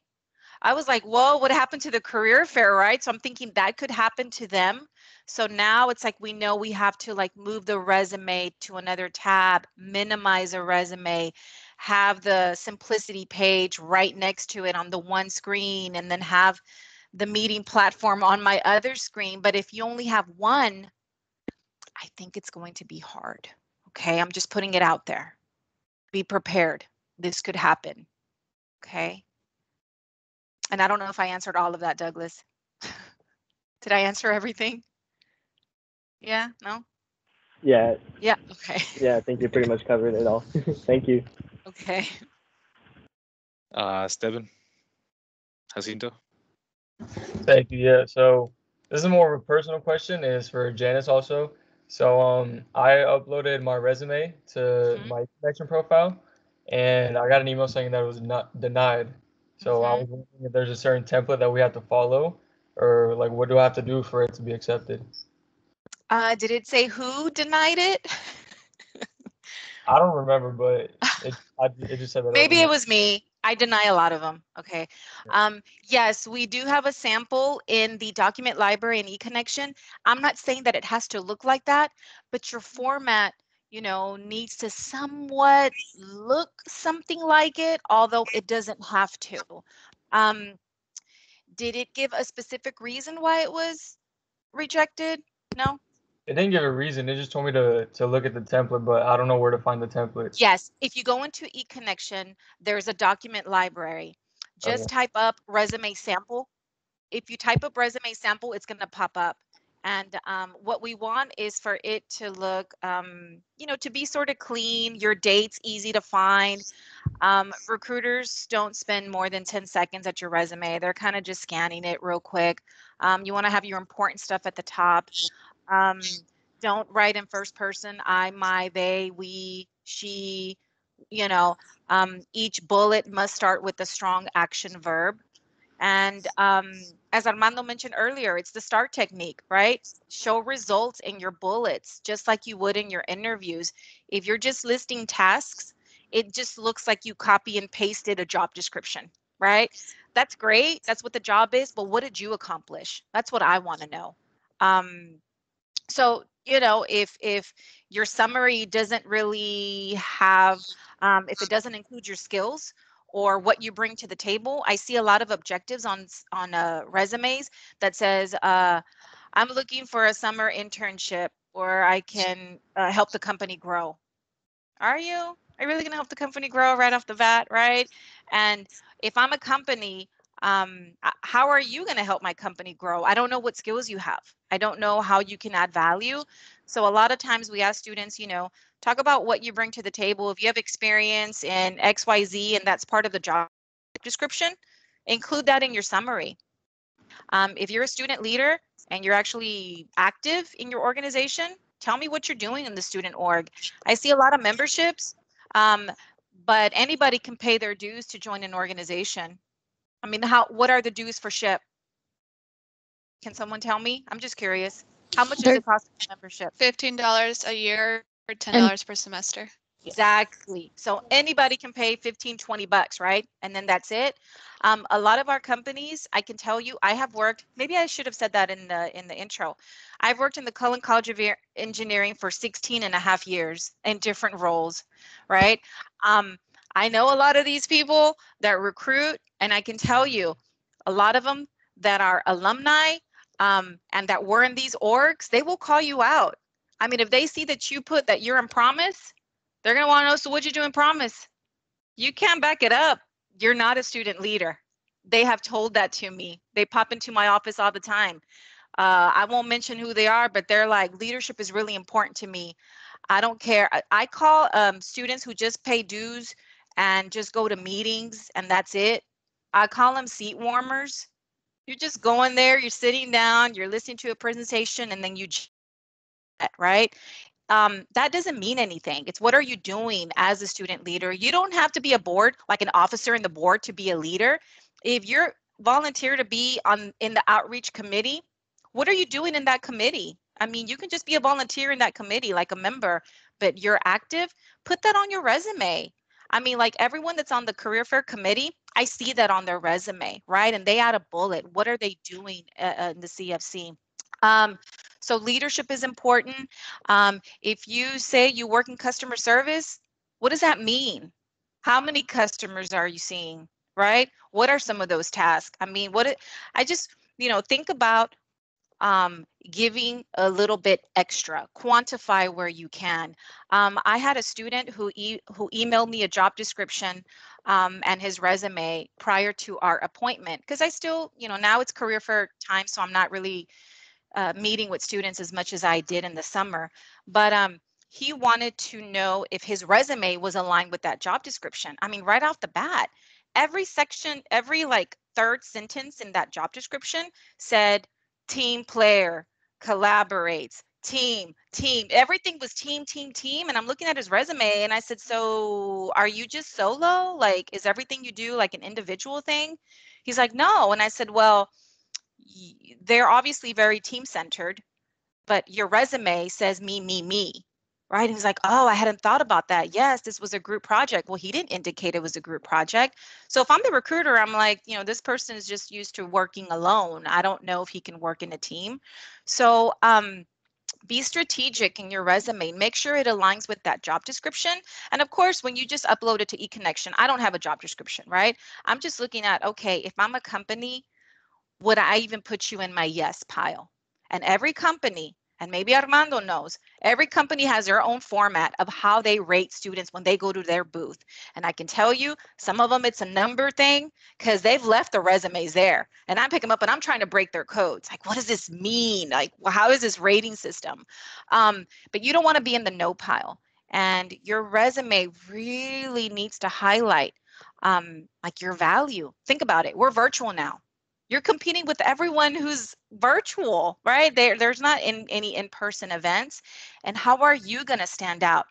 [SPEAKER 2] I was like, whoa, what happened to the career fair, right? So I'm thinking that could happen to them. So now it's like we know we have to like move the resume to another tab, minimize a resume, have the simplicity page right next to it on the one screen, and then have the meeting platform on my other screen. But if you only have one, I think it's going to be hard. Okay, I'm just putting it out there. Be prepared. This could happen. Okay. And I don't know if I answered all of that, Douglas. Did I answer everything? Yeah, no?
[SPEAKER 1] Yeah.
[SPEAKER 2] Yeah, okay.
[SPEAKER 1] Yeah, I think you pretty much covered it all. Thank you.
[SPEAKER 2] Okay.
[SPEAKER 3] Steven, Jacinto.
[SPEAKER 8] Thank you. Yeah. So this is more of a personal question. It's for Janice also. So I uploaded my resume to my connection profile, and I got an email saying that it was not denied. So I was wondering if there's a certain template that we have to follow, or like what do I have to do for it to be accepted?
[SPEAKER 2] Did it say who denied it?
[SPEAKER 8] I don't remember, but it just said that.
[SPEAKER 2] Maybe it was me. I deny a lot of them. Okay. Yes, we do have a sample in the document library and eConnection. I'm not saying that it has to look like that, but your format, needs to somewhat look something like it, although it doesn't have to. Did it give a specific reason why it was rejected? No?
[SPEAKER 8] It didn't give a reason. It just told me to look at the template, but I don't know where to find the template.
[SPEAKER 2] Yes, if you go into eConnection, there's a document library. Just type up resume sample. If you type up resume sample, it's going to pop up. And what we want is for it to look, to be sort of clean, your dates easy to find. Recruiters don't spend more than 10 seconds at your resume. They're kind of just scanning it real quick. You want to have your important stuff at the top. Don't write in first person, I, my, they, we, she, each bullet must start with a strong action verb. And as Armando mentioned earlier, it's the STAR technique, right? Show results in your bullets, just like you would in your interviews. If you're just listing tasks, it just looks like you copy and pasted a job description, right? That's great. That's what the job is. But what did you accomplish? That's what I want to know. So, if your summary doesn't really have, if it doesn't include your skills or what you bring to the table, I see a lot of objectives on resumes that says, I'm looking for a summer internship where I can help the company grow. Are you really going to help the company grow right off the bat, right? And if I'm a company, how are you going to help my company grow? I don't know what skills you have. I don't know how you can add value. So a lot of times we ask students, talk about what you bring to the table. If you have experience in XYZ and that's part of the job description, include that in your summary. If you're a student leader and you're actually active in your organization, tell me what you're doing in the student org. I see a lot of memberships, but anybody can pay their dues to join an organization. I mean, what are the dues for SHPE? Can someone tell me? I'm just curious. How much does it cost for membership?
[SPEAKER 9] $15 a year or $10 per semester.
[SPEAKER 2] Exactly. So anybody can pay 15, 20 bucks, right? And then that's it. A lot of our companies, I can tell you, I have worked, maybe I should have said that in the intro. I've worked in the Cullen College of Engineering for 16 and a half years in different roles, right? I know a lot of these people that recruit, and I can tell you, a lot of them that are alumni and that were in these orgs, they will call you out. I mean, if they see that you put that you're in Promise, they're going to want to know, so what'd you do in Promise? You can't back it up. You're not a student leader. They have told that to me. They pop into my office all the time. I won't mention who they are, but they're like, leadership is really important to me. I don't care. I call students who just pay dues and just go to meetings and that's it. I call them seat warmers. You're just going there, you're sitting down, you're listening to a presentation, and then you, right? That doesn't mean anything. It's what are you doing as a student leader? You don't have to be a board, like an officer in the board to be a leader. If you're volunteer to be in the outreach committee, what are you doing in that committee? I mean, you can just be a volunteer in that committee, like a member, but you're active. Put that on your resume. I mean, like everyone that's on the career fair committee, I see that on their resume, right? And they add a bullet. What are they doing in the CFC? So leadership is important. If you say you work in customer service, what does that mean? How many customers are you seeing, right? What are some of those tasks? I mean, I just, think about giving a little bit extra, quantify where you can. I had a student who emailed me a job description and his resume prior to our appointment, because I still, now it's career fair time, so I'm not really meeting with students as much as I did in the summer. But he wanted to know if his resume was aligned with that job description. I mean, right off the bat, every section, every third sentence in that job description said team player, collaborates, team. Everything was team. And I'm looking at his resume and I said, so are you just solo? Like, is everything you do like an individual thing? He's like, no. And I said, well, they're obviously very team centered, but your resume says me, right? And he's like, oh, I hadn't thought about that. Yes, this was a group project. Well, he didn't indicate it was a group project. So if I'm the recruiter, I'm like, this person is just used to working alone. I don't know if he can work in a team. So be strategic in your resume. Make sure it aligns with that job description. And of course, when you just upload it to eConnection, I don't have a job description, right? I'm just looking at, okay, if I'm a company, would I even put you in my yes pile? And every company and maybe Armando knows, every company has their own format of how they rate students when they go to their booth. And I can tell you, some of them, it's a number thing because they've left the resumes there. And I pick them up and I'm trying to break their codes. Like, what does this mean? Like, how is this rating system? But you don't want to be in the no pile. And your resume really needs to highlight like your value. Think about it. We're virtual now. You're competing with everyone who's virtual, right? There's not any in-person events. And how are you going to stand out?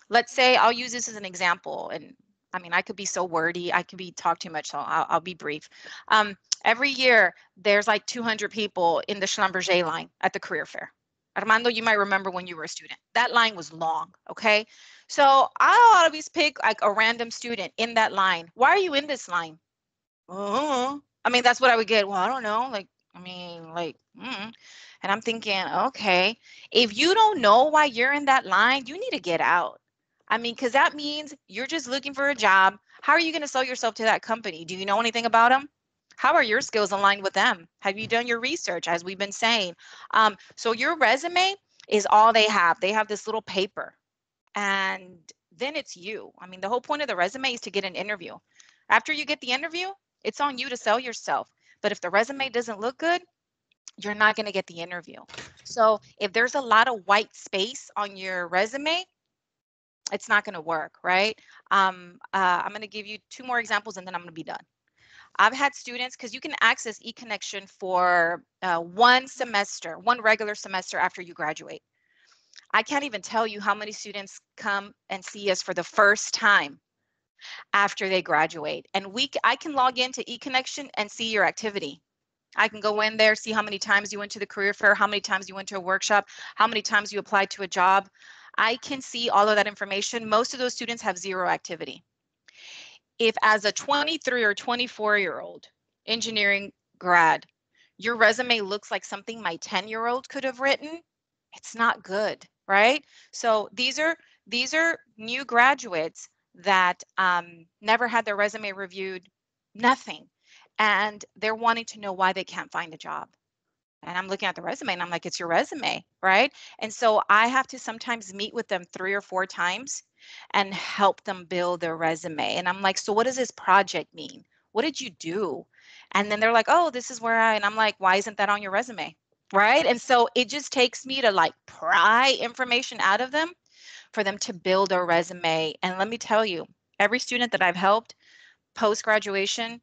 [SPEAKER 2] Let's say I'll use this as an example. And I mean, I could be so wordy. I could be talk too much. So I'll be brief. Every year, there's like 200 people in the Schlumberger line at the career fair. Armando, you might remember when you were a student. That line was long, okay? So I'll always pick like a random student in that line. Why are you in this line? I mean, that's what I would get. Well, I don't know. Like, I mean, like, and I'm thinking, okay, if you don't know why you're in that line, you need to get out. I mean, because that means you're just looking for a job. How are you going to sell yourself to that company? Do you know anything about them? How are your skills aligned with them? Have you done your research, as we've been saying? So your resume is all they have. They have this little paper, and then it's you. I mean, the whole point of the resume is to get an interview. After you get the interview, it's on you to sell yourself. But if the resume doesn't look good, you're not going to get the interview. So if there's a lot of white space on your resume, it's not going to work, right? I'm going to give you 2 more examples and then I'm going to be done. I've had students, because you can access eConnection for 1 semester, 1 regular semester after you graduate. I can't even tell you how many students come and see us for the first time after they graduate. And I can log into eConnection and see your activity. I can go in there, see how many times you went to the career fair, how many times you went to a workshop, how many times you applied to a job. I can see all of that information. Most of those students have 0 activity. If as a 23 or 24-year-old engineering grad, your resume looks like something my 10-year-old could have written, it's not good, right? So these are new graduates that never had their resume reviewed, nothing. And they're wanting to know why they can't find a job. And I'm looking at the resume and I'm like, it's your resume, right? And so I have to sometimes meet with them 3 or 4 times and help them build their resume. And I'm like, so what does this project mean? What did you do? And then they're like, oh, this is where and I'm like, why isn't that on your resume? Right? And so it just takes me to like pry information out of them for them to build a resume. And let me tell you, every student that I've helped post-graduation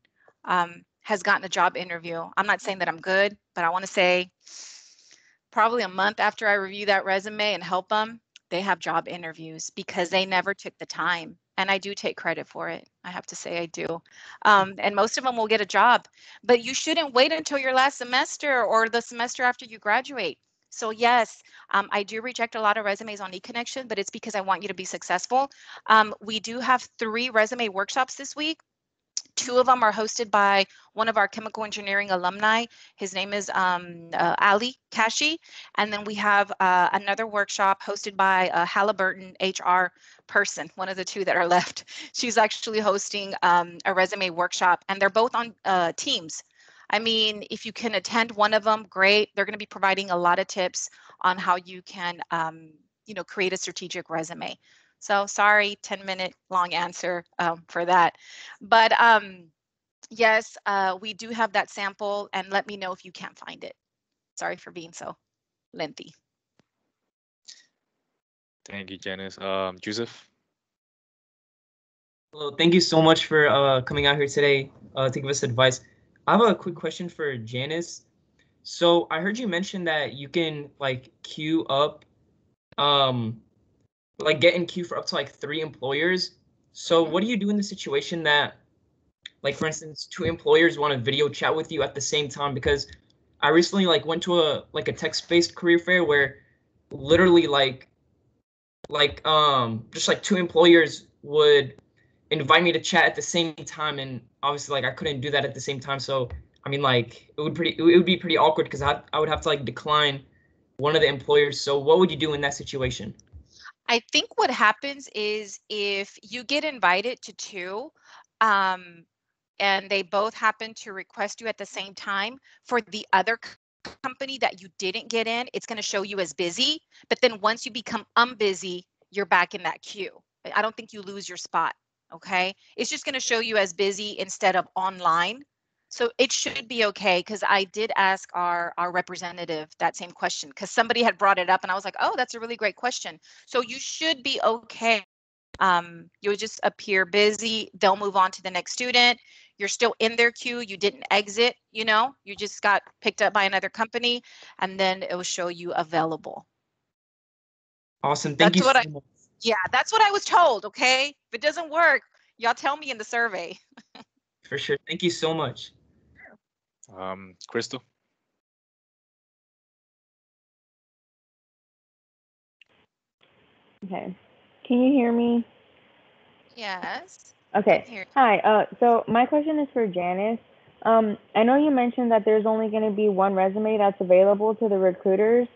[SPEAKER 2] has gotten a job interview. I'm not saying that I'm good, but I want to say probably a month after I review that resume and help them, they have job interviews because they never took the time. And I do take credit for it. I have to say I do. And most of them will get a job, but you shouldn't wait until your last semester or the semester after you graduate. So yes, I do reject a lot of resumes on eConnection, but it's because I want you to be successful. We do have 3 resume workshops this week. 2 of them are hosted by one of our chemical engineering alumni. His name is Ali Kashi. And then we have another workshop hosted by a Halliburton HR person, one of the 2 that are left. She's actually hosting a resume workshop, and they're both on Teams. I mean, if you can attend one of them, great. They're going to be providing a lot of tips on how you can, create a strategic resume. So sorry, 10-minute long answer for that. But yes, we do have that sample, and let me know if you can't find it. Sorry for being so lengthy.
[SPEAKER 3] Thank you, Janice. Joseph?
[SPEAKER 10] Hello, thank you so much for coming out here today to give us advice. I have a quick question for Janice. So I heard you mention that you can like queue up, like get in queue for up to like 3 employers. So what do you do in the situation that, like for instance, 2 employers want to video chat with you at the same time? Because I recently like went to a text-based career fair where literally just like 2 employers would invite me to chat at the same time, and obviously like I couldn't do that at the same time. So I mean, like it would be pretty awkward because I would have to like decline one of the employers. So what would you do in that situation?
[SPEAKER 2] I think what happens is if you get invited to 2, and they both happen to request you at the same time, for the other company that you didn't get in, it's going to show you as busy. But then once you become unbusy, you're back in that queue. I don't think you lose your spot. Okay. It's just going to show you as busy instead of online. So it should be okay, because I did ask our representative that same question, because somebody had brought it up and I was like, oh, that's a really great question. So you should be okay. You'll just appear busy. They'll move on to the next student. You're still in their queue. You didn't exit, you know, you just got picked up by another company, and then it will show you available.
[SPEAKER 10] Awesome. Thank you so much.
[SPEAKER 2] Yeah, that's what I was told. Okay. If it doesn't work, y'all tell me in the survey.
[SPEAKER 10] For sure. Thank you so much.
[SPEAKER 3] Crystal.
[SPEAKER 11] Okay. Can you hear me?
[SPEAKER 2] Yes.
[SPEAKER 11] Okay. Hi. So my question is for Janice. I know you mentioned that there's only going to be one resume that's available to the recruiters.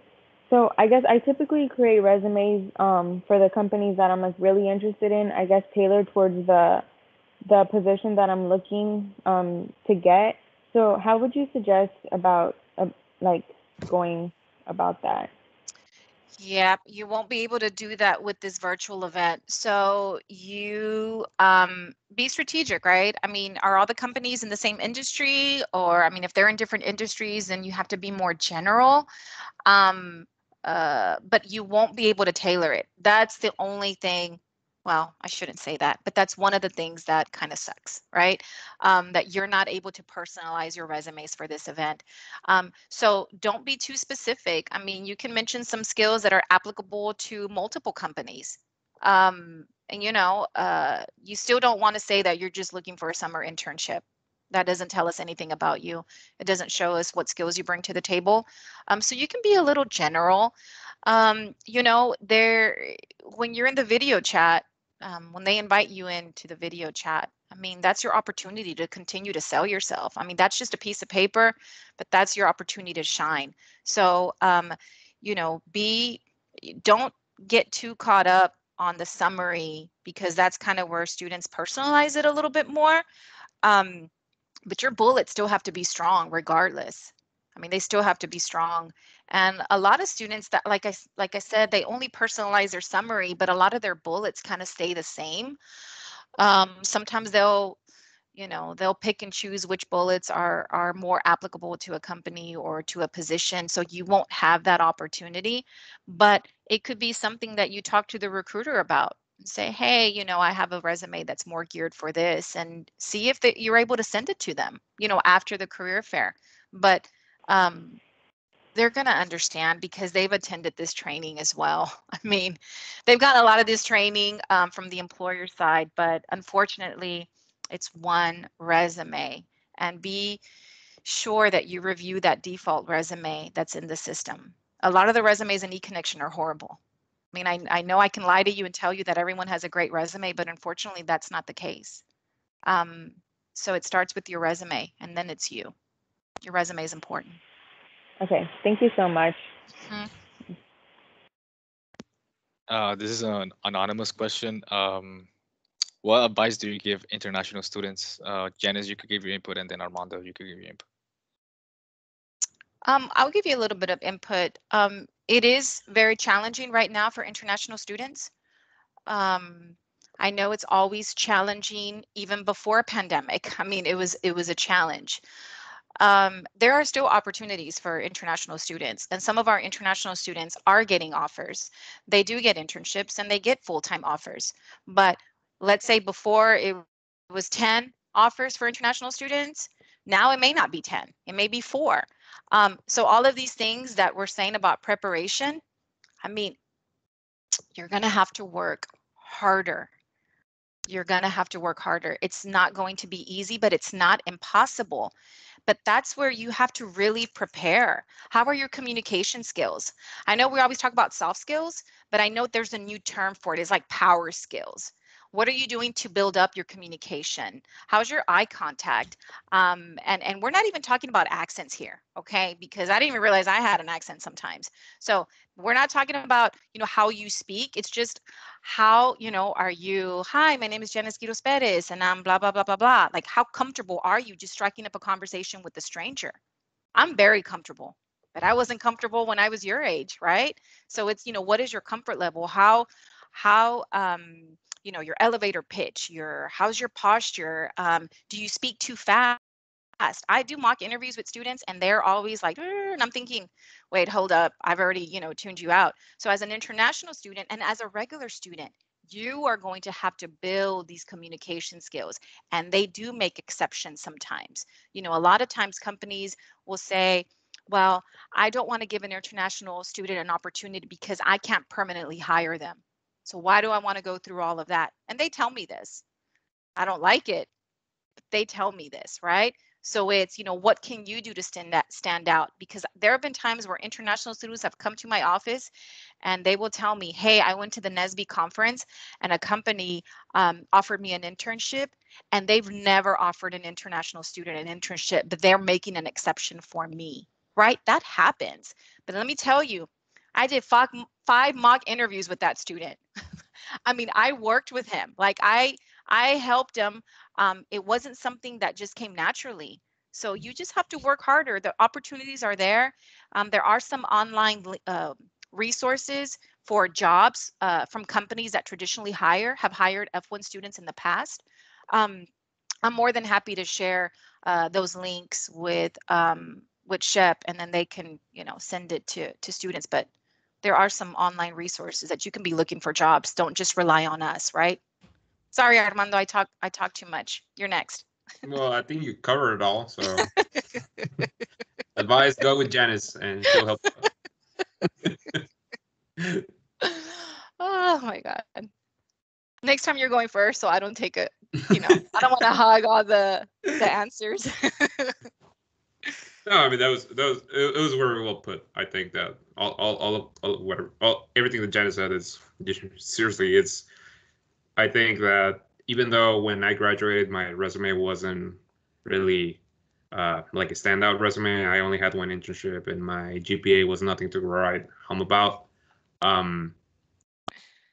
[SPEAKER 11] So I guess I typically create resumes for the companies that I'm like really interested in, I guess tailored towards the position that I'm looking to get. So how would you suggest about like going about that?
[SPEAKER 2] Yeah, you won't be able to do that with this virtual event. So you be strategic, right? I mean, are all the companies in the same industry? Or, I mean, if they're in different industries, then you have to be more general. But you won't be able to tailor it. That's the only thing. Well, I shouldn't say that, but that's one of the things that kind of sucks, right? That you're not able to personalize your resumes for this event. So don't be too specific. I mean, you can mention some skills that are applicable to multiple companies. And you know, you still don't want to say that you're just looking for a summer internship. That doesn't tell us anything about you. It doesn't show us what skills you bring to the table. So you can be a little general. You know, when you're in the video chat, when they invite you into the video chat, I mean, that's your opportunity to continue to sell yourself. I mean, that's just a piece of paper, but that's your opportunity to shine. So, you know, don't get too caught up on the summary, because that's kind of where students personalize it a little bit more. But your bullets still have to be strong regardless. I mean, they still have to be strong. And a lot of students that, like I said, they only personalize their summary, but a lot of their bullets kind of stay the same. Sometimes they'll pick and choose which bullets are more applicable to a company or to a position. So you won't have that opportunity, but it could be something that you talk to the recruiter about. Say, hey, you know, I have a resume that's more geared for this, and see if you're able to send it to them, you know, after the career fair. But they're going to understand, because they've attended this training as well. I mean, they've got a lot of this training from the employer side, but unfortunately, it's one resume. And be sure that you review that default resume that's in the system. A lot of the resumes in eConnection are horrible. I mean, I know I can lie to you and tell you that everyone has a great resume, but unfortunately, that's not the case. So it starts with your resume, and then it's you. Your resume is important.
[SPEAKER 11] Okay, thank you so much.
[SPEAKER 3] This is an anonymous question. What advice do you give international students? Janice, you could give your input, and then Armando, you could give your input.
[SPEAKER 2] I'll give you a little bit of input. It is very challenging right now for international students. I know it's always challenging, even before a pandemic. I mean, it was a challenge. There are still opportunities for international students, and some of our international students are getting offers. They do get internships and they get full-time offers. But let's say before it was 10 offers for international students, now it may not be 10, it may be 4. So all of these things that we're saying about preparation, I mean, you're going to have to work harder. You're going to have to work harder. It's not going to be easy, but it's not impossible. But that's where you have to really prepare. How are your communication skills? I know we always talk about soft skills, but I know there's a new term for it. It's like power skills. What are you doing to build up your communication? How's your eye contact? And we're not even talking about accents here, okay? Because I didn't even realize I had an accent sometimes. So we're not talking about, you know, how you speak. It's just how, you know, are you, hi, my name is Janice Quiroz Perez, and I'm blah, blah, blah, blah, blah. Like, how comfortable are you just striking up a conversation with a stranger? I'm very comfortable. but I wasn't comfortable when I was your age, right? So it's, you know, what is your comfort level? How you know, your elevator pitch, how's your posture? Do you speak too fast? I do mock interviews with students and they're always like, and I'm thinking, wait, hold up. I've already, you know, tuned you out. So as an international student and as a regular student, you are going to have to build these communication skills, and they do make exceptions sometimes. You know, a lot of times companies will say, well, I don't want to give an international student an opportunity because I can't permanently hire them. So why do I want to go through all of that? And they tell me this. I don't like it, but they tell me this, right? So it's, you know, what can you do to stand out? Because there have been times where international students have come to my office and they will tell me, hey, I went to the NSBE conference and a company offered me an internship, and they've never offered an international student an internship, but they're making an exception for me, right? That happens. But let me tell you, I did five mock interviews with that student. I mean, I worked with him. Like I helped him. It wasn't something that just came naturally. So you just have to work harder. The opportunities are there. There are some online resources for jobs from companies that traditionally have hired F1 students in the past. I'm more than happy to share those links with SHPE, and then they can, you know, send it to students. But there are some online resources that you can be looking for jobs. Don't just rely on us, right? Sorry, Armando, I talk too much. You're next.
[SPEAKER 4] Well, I think you covered it all. So advice, go with Janice and she'll help.
[SPEAKER 2] Oh my God. Next time you're going first, so I don't take it, you know, I don't want to hog all the answers.
[SPEAKER 4] No, I mean, it was very well put. I think that everything that Janice said is seriously, I think that even though when I graduated, my resume wasn't really like a standout resume. I only had one internship, and my GPA was nothing to write home about.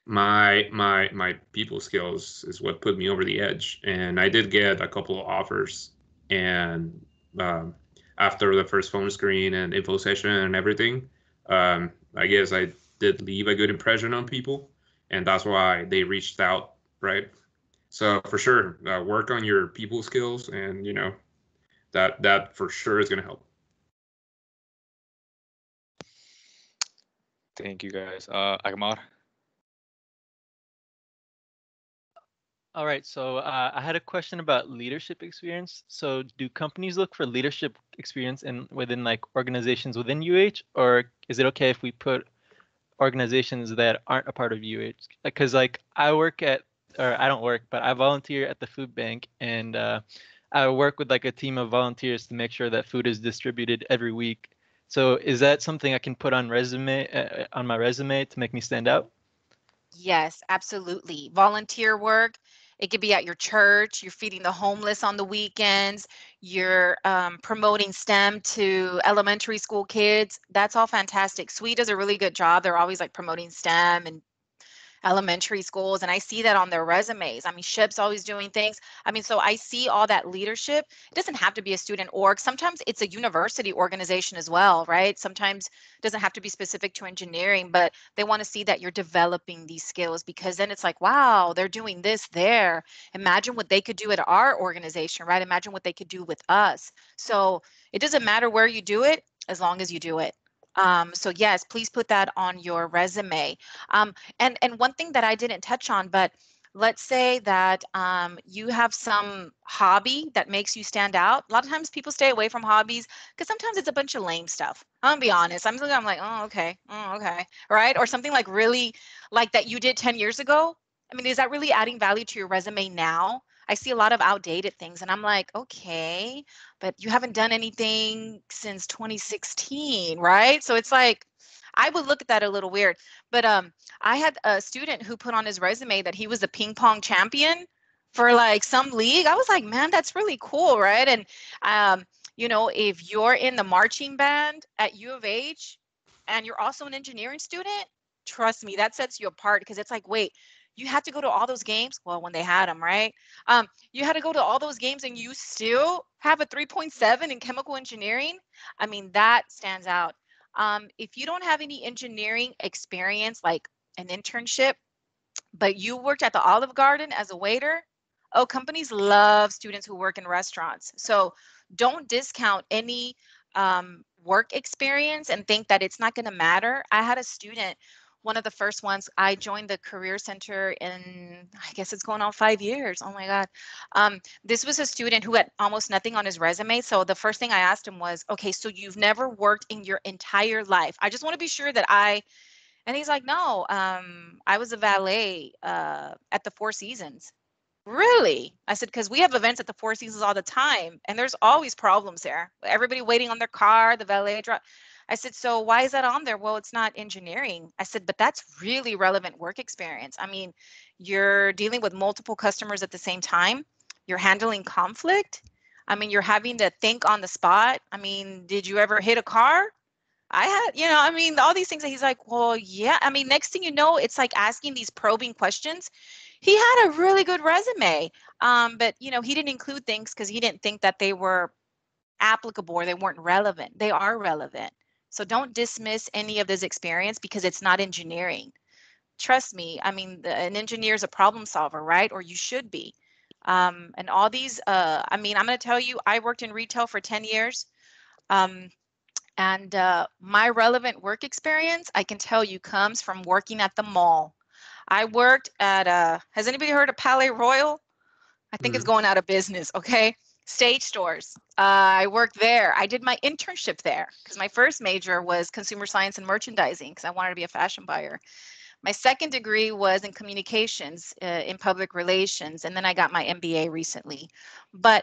[SPEAKER 4] My people skills is what put me over the edge, and I did get a couple of offers. And after the first phone screen and info session and everything, I guess I did leave a good impression on people, and that's why they reached out, right? So for sure, work on your people skills, and you know that for sure is going to help.
[SPEAKER 3] Thank you, guys. Agmar.
[SPEAKER 7] All right, so I had a question about leadership experience. So do companies look for leadership experience within like organizations within UH, or is it okay if we put organizations that aren't a part of UH? Because like I don't work, but I volunteer at the food bank, and I work with like a team of volunteers to make sure that food is distributed every week. So is that something I can put on my resume to make me stand out?
[SPEAKER 2] Yes, absolutely. Volunteer work. It could be at your church. You're feeding the homeless on the weekends. You're promoting STEM to elementary school kids. That's all fantastic. SWE does a really good job. They're always like promoting STEM and elementary schools, and I see that on their resumes. I mean, SHPE's always doing things. I mean, so I see all that leadership. It doesn't have to be a student org. Sometimes it's a university organization as well, right? Sometimes it doesn't have to be specific to engineering, but they want to see that you're developing these skills, because then it's like, wow, they're doing this there. Imagine what they could do at our organization, right? Imagine what they could do with us. So it doesn't matter where you do it, as long as you do it. So yes, please put that on your resume. And one thing that I didn't touch on, but let's say that you have some hobby that makes you stand out. A lot of times people stay away from hobbies because sometimes it's a bunch of lame stuff. I'm gonna be honest. I'm like, oh, okay, right? Or something like really like that you did 10 years ago. I mean, is that really adding value to your resume now? I see a lot of outdated things, and I'm like, okay, but you haven't done anything since 2016, right? So it's like, I would look at that a little weird. But I had a student who put on his resume that he was a ping pong champion for like some league. I was like, man, that's really cool, right? And you know, if you're in the marching band at U of H and you're also an engineering student, trust me, that sets you apart, because it's like, wait, you had to go to all those games? Well, when they had them, right? You had to go to all those games and you still have a 3.7 in chemical engineering? I mean, that stands out. If you don't have any engineering experience, like an internship, but you worked at the Olive Garden as a waiter, oh, companies love students who work in restaurants. So don't discount any work experience and think that it's not going to matter. I had a student, one of the first ones, I joined the Career Center in, I guess it's going on 5 years. Oh my God. This was a student who had almost nothing on his resume. So the first thing I asked him was, okay, so you've never worked in your entire life. I just want to be sure that and he's like, no, I was a valet at the Four Seasons. Really? I said, because we have events at the Four Seasons all the time, and there's always problems there. Everybody waiting on their car, the valet drop. I said, so why is that on there? Well, it's not engineering. I said, but that's really relevant work experience. I mean, you're dealing with multiple customers at the same time. You're handling conflict. I mean, you're having to think on the spot. I mean, did you ever hit a car? I had, I mean, all these things that he's like, well, yeah. I mean, next thing you know, it's like asking these probing questions. He had a really good resume, but, he didn't include things because he didn't think that they were applicable or they weren't relevant. They are relevant. So don't dismiss any of this experience because it's not engineering. Trust me. I mean, an engineer is a problem solver, right? Or you should be. And all these, I mean, I'm going to tell you, I worked in retail for 10 years. And my relevant work experience, I can tell you, comes from working at the mall. I worked at, has anybody heard of Palais Royal? I think it's going out of business, okay? Stage stores. I worked there. I did my internship there because my first major was consumer science and merchandising because I wanted to be a fashion buyer. My second degree was in communications, in public relations, and then I got my MBA recently. But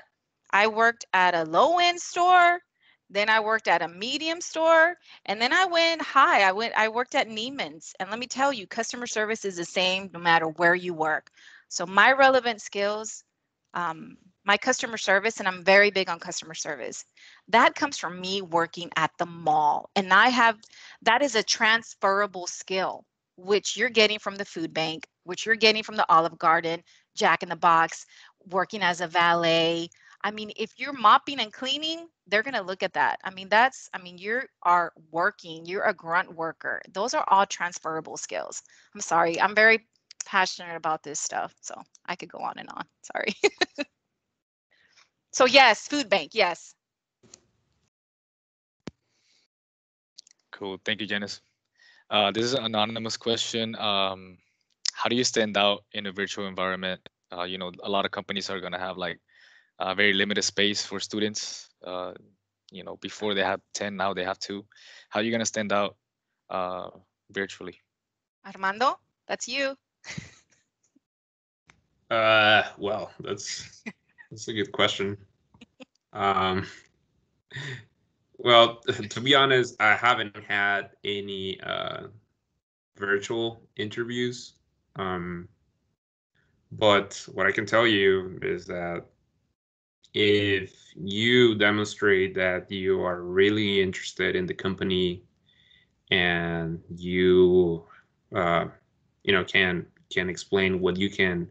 [SPEAKER 2] I worked at a low-end store, then I worked at a medium store, and then I went high. I worked at Neiman's, and let me tell you, customer service is the same no matter where you work. So my relevant skills, my customer service, and I'm very big on customer service, that comes from me working at the mall. And that is a transferable skill, which you're getting from the food bank, which you're getting from the Olive Garden, Jack in the Box, working as a valet. I mean, if you're mopping and cleaning, they're going to look at that. I mean, you are working, you're a grunt worker. Those are all transferable skills. I'm sorry. I'm very passionate about this stuff. So I could go on and on. Sorry. So yes, food bank. Yes.
[SPEAKER 3] Cool. Thank you, Janice. This is an anonymous question. How do you stand out in a virtual environment? A lot of companies are going to have like very limited space for students. Before they had 10, now they have 2. How are you going to stand out virtually?
[SPEAKER 2] Armando, that's you.
[SPEAKER 4] Well, that's a good question. Well, to be honest, I haven't had any virtual interviews. But what I can tell you is that if you demonstrate that you are really interested in the company and you can explain what you can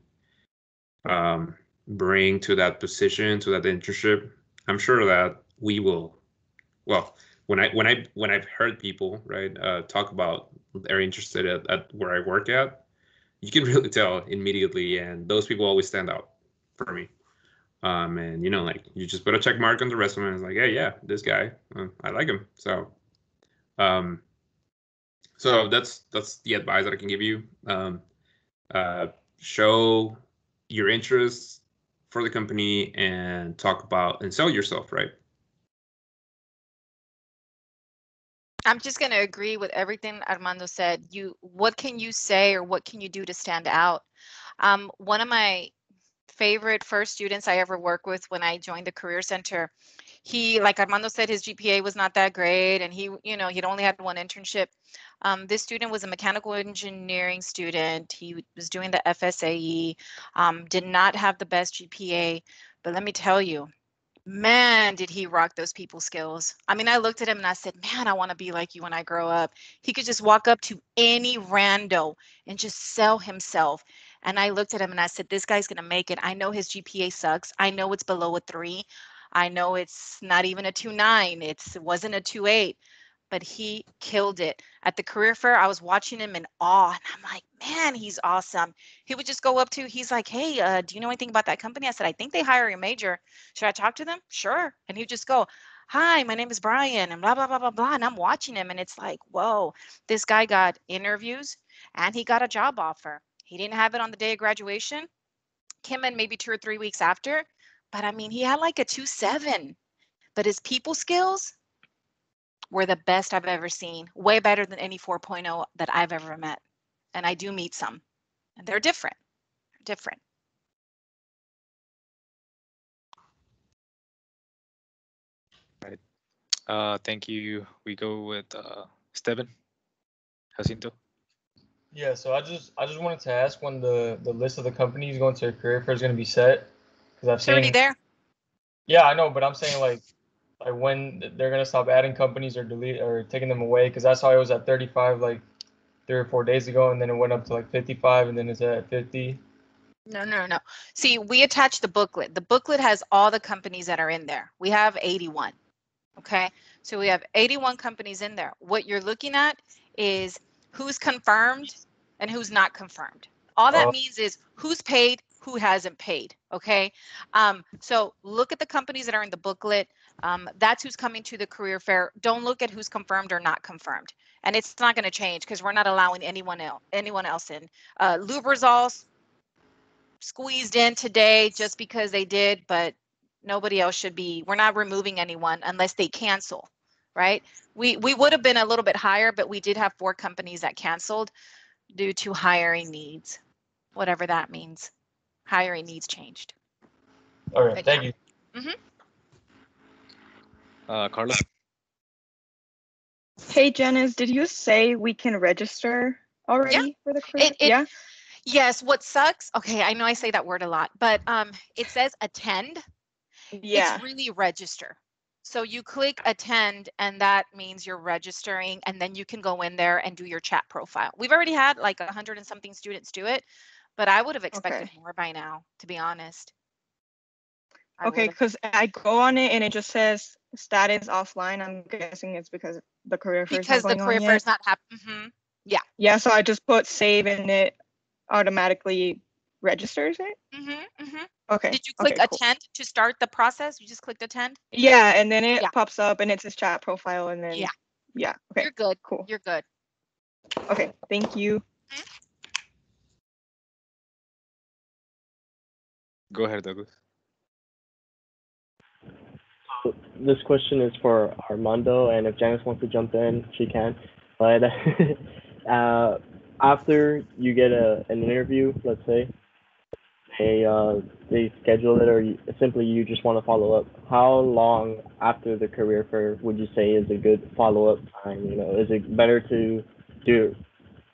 [SPEAKER 4] bring to that position, to that internship, I'm sure that we will. Well, when I've heard people talk about they're interested at where I work at, you can really tell immediately, and those people always stand out for me. And you just put a check mark on the resume and it's like, hey, yeah, this guy, I like him. So that's the advice that I can give you. Show your interests for the company and talk about and sell yourself, right?
[SPEAKER 2] I'm just going to agree with everything Armando said. What can you say or what can you do to stand out? One of my favorite first students I ever worked with when I joined the Career Center, he, like Armando said, his GPA was not that great, and he'd only had one internship. This student was a mechanical engineering student. He was doing the FSAE, did not have the best GPA, but let me tell you, man, did he rock those people skills. I mean, I looked at him and I said, man, I want to be like you when I grow up. He could just walk up to any rando and just sell himself. And I looked at him and I said, this guy's going to make it. I know his GPA sucks. I know it's below a 3. I know it's not even a 2.9. It wasn't a 2.8. but he killed it. At the career fair, I was watching him in awe, and I'm like, man, he's awesome. He would just go up to, he's like, hey, do you know anything about that company? I said, I think they hire a major. Should I talk to them? Sure. And he would just go, hi, my name is Brian, and blah, blah, blah, blah, blah. And I'm watching him, and it's like, whoa, this guy got interviews, and he got a job offer. He didn't have it on the day of graduation. Came in maybe 2 or 3 weeks after. But I mean, he had like a 2.7. But his people skills were the best I've ever seen, way better than any 4.0 that I've ever met. And I do meet some, and they're different. They're different.
[SPEAKER 3] Right. Thank you. We go with Steven Jacinto.
[SPEAKER 8] Yeah, so I just wanted to ask when the list of the companies going to a career fair is going to be set, because I've
[SPEAKER 2] It's already
[SPEAKER 8] seen.
[SPEAKER 2] there.
[SPEAKER 8] Yeah, I know, but I'm saying like when they're going to stop adding companies or delete or taking them away, because I saw it was at 35 like 3 or 4 days ago, and then it went up to like 55, and then it's at 50.
[SPEAKER 2] No. See, we attached the booklet. The booklet has all the companies that are in there. We have 81. Okay, so we have 81 companies in there. What you're looking at is who's confirmed and who's not confirmed. All that means is who's paid, who hasn't paid. Okay, so look at the companies that are in the booklet. That's who's coming to the career fair. Don't look at who's confirmed or not confirmed. And it's not going to change because we're not allowing anyone else in. Lubrizol's squeezed in today just because they did, but nobody else should be. We're not removing anyone unless they cancel, right? We would have been a little bit higher, but we did have 4 companies that canceled due to hiring needs, whatever that means. Hiring needs changed.
[SPEAKER 8] All right, thank you.
[SPEAKER 3] Carla.
[SPEAKER 12] Hey, Janice, did you say we can register already for the career? Yeah.
[SPEAKER 2] Yes, what sucks, okay, I know I say that word a lot, but it says attend.
[SPEAKER 12] Yeah.
[SPEAKER 2] It's really register. So you click attend, and that means you're registering, and then you can go in there and do your chat profile. We've already had like 100 and something students do it, but I would have expected more by now, to be honest.
[SPEAKER 12] Okay, because I go on it and it just says status offline. I'm guessing it's because the career fair is not going on yet.
[SPEAKER 2] Because the career fair is not happening. Yeah.
[SPEAKER 12] Yeah, so I just put save and it automatically registers it. Okay.
[SPEAKER 2] Did you click attend to start the process? You just clicked attend?
[SPEAKER 12] Yeah, and then it pops up and it's his chat profile, and then yeah. Okay.
[SPEAKER 2] You're good.
[SPEAKER 12] Cool.
[SPEAKER 2] You're good.
[SPEAKER 12] Okay. Thank you.
[SPEAKER 3] Go ahead, Douglas.
[SPEAKER 1] This question is for Armando, and if Janice wants to jump in, she can. But after you get an interview, let's say, they schedule it, or simply you just want to follow up, how long after the career fair would you say is a good follow-up time? You know, is it better to do it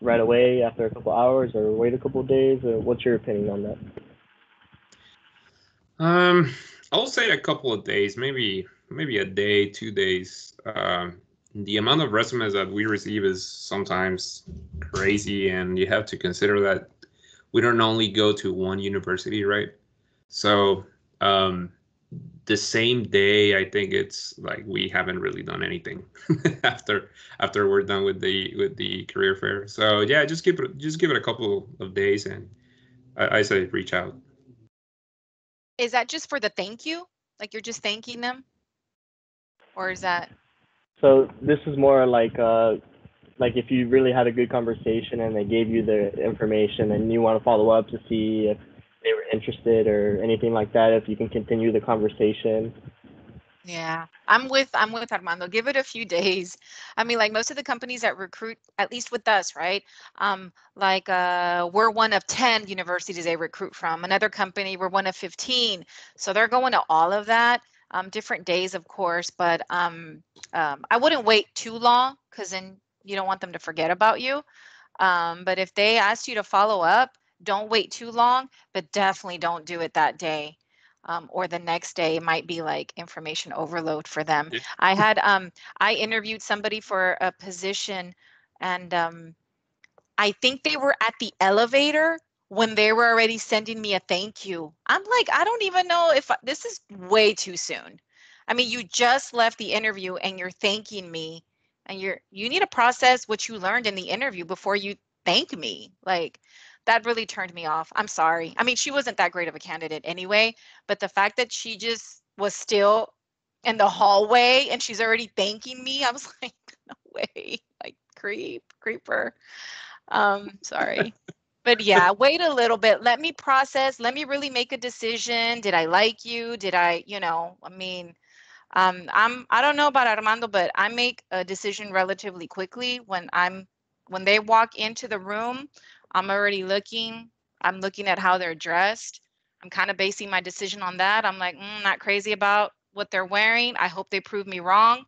[SPEAKER 1] right away after a couple hours, or wait a couple days? Or what's your opinion on that?
[SPEAKER 4] I'll say a couple of days, maybe a day, 2 days. The amount of resumes that we receive is sometimes crazy, and you have to consider that we don't only go to one university, right? So the same day, I think it's like we haven't really done anything after we're done with the career fair. So yeah, just give it a couple of days, and I say reach out.
[SPEAKER 2] Is that just for the thank you? Like you're just thanking them? Or is that?
[SPEAKER 1] So this is more like if you really had a good conversation and they gave you the information and you want to follow up to see if they were interested or anything like that, if you can continue the conversation.
[SPEAKER 2] Yeah, I'm with Armando. Give it a few days. I mean, like most of the companies that recruit, at least with us, right? We're one of 10 universities they recruit from. Another company, we're one of 15. So they're going to all of that. Different days, of course, but I wouldn't wait too long, because then you don't want them to forget about you. But if they ask you to follow up, don't wait too long, but definitely don't do it that day. Or the next day. It might be like information overload for them. Yeah. I interviewed somebody for a position, and I think they were at the elevator when they were already sending me a thank you. I'm like, I don't even know if this is way too soon. I mean, you just left the interview and you're thanking me, and you need to process what you learned in the interview before you thank me. Like, that really turned me off. I'm sorry. I mean, she wasn't that great of a candidate anyway, but the fact that she just was still in the hallway and she's already thanking me, I was like, no way. Like, creeper. Sorry. But yeah, wait a little bit. Let me process. Let me really make a decision. Did I like you? Did I, I mean, I don't know about Armando, but I make a decision relatively quickly when they walk into the room. I'm already looking. I'm looking at how they're dressed. I'm kind of basing my decision on that. I'm like, not crazy about what they're wearing. I hope they prove me wrong.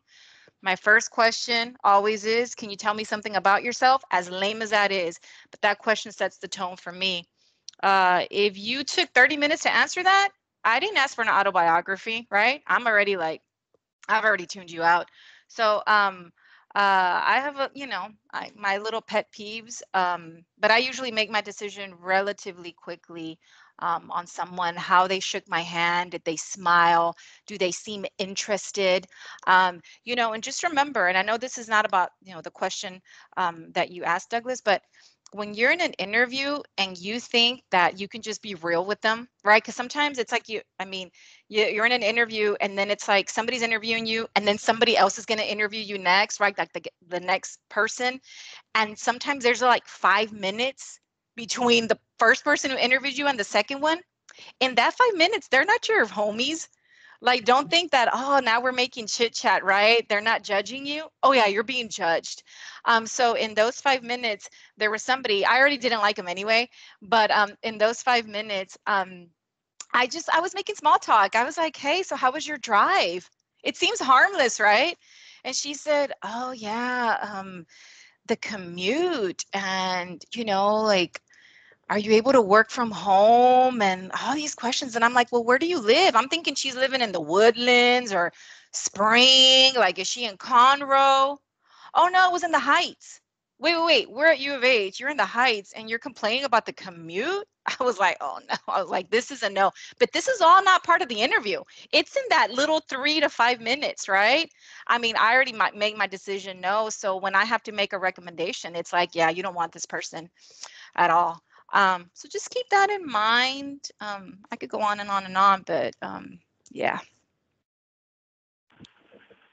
[SPEAKER 2] My first question always is, can you tell me something about yourself? As lame as that is, but that question sets the tone for me. If you took 30 minutes to answer that, I didn't ask for an autobiography, right? I'm already like, I've already tuned you out. So I have my little pet peeves, but I usually make my decision relatively quickly on someone, how they shook my hand, did they smile, do they seem interested, and just remember, and I know this is not about, the question that you asked, Douglas, but when you're in an interview and you think that you can just be real with them, right? Because sometimes it's like you're in an interview and then it's like somebody's interviewing you and then somebody else is going to interview you next, right? Like the next person. And sometimes there's like 5 minutes between the first person who interviewed you and the second one. In that 5 minutes, they're not your homies. Like, don't think that, oh, now we're making chit chat, right? They're not judging you. Oh yeah, you're being judged. So in those 5 minutes, there was somebody, I already didn't like him anyway, but in those 5 minutes, I was making small talk. I was like, hey, so how was your drive? It seems harmless, right? And she said, oh yeah, the commute, and like, are you able to work from home, and all these questions. And I'm like, well, where do you live? I'm thinking she's living in the Woodlands or Spring. Like, is she in Conroe? Oh no, it was in the Heights. Wait, we're at U of H. You're in the Heights and you're complaining about the commute? I was like, oh no. I was like, this is a no. But this is all not part of the interview. It's in that little 3 to 5 minutes, right? I mean, I already might make my decision no. So when I have to make a recommendation, it's like, yeah, you don't want this person at all. So just keep that in mind. I could go on and on and on, but yeah.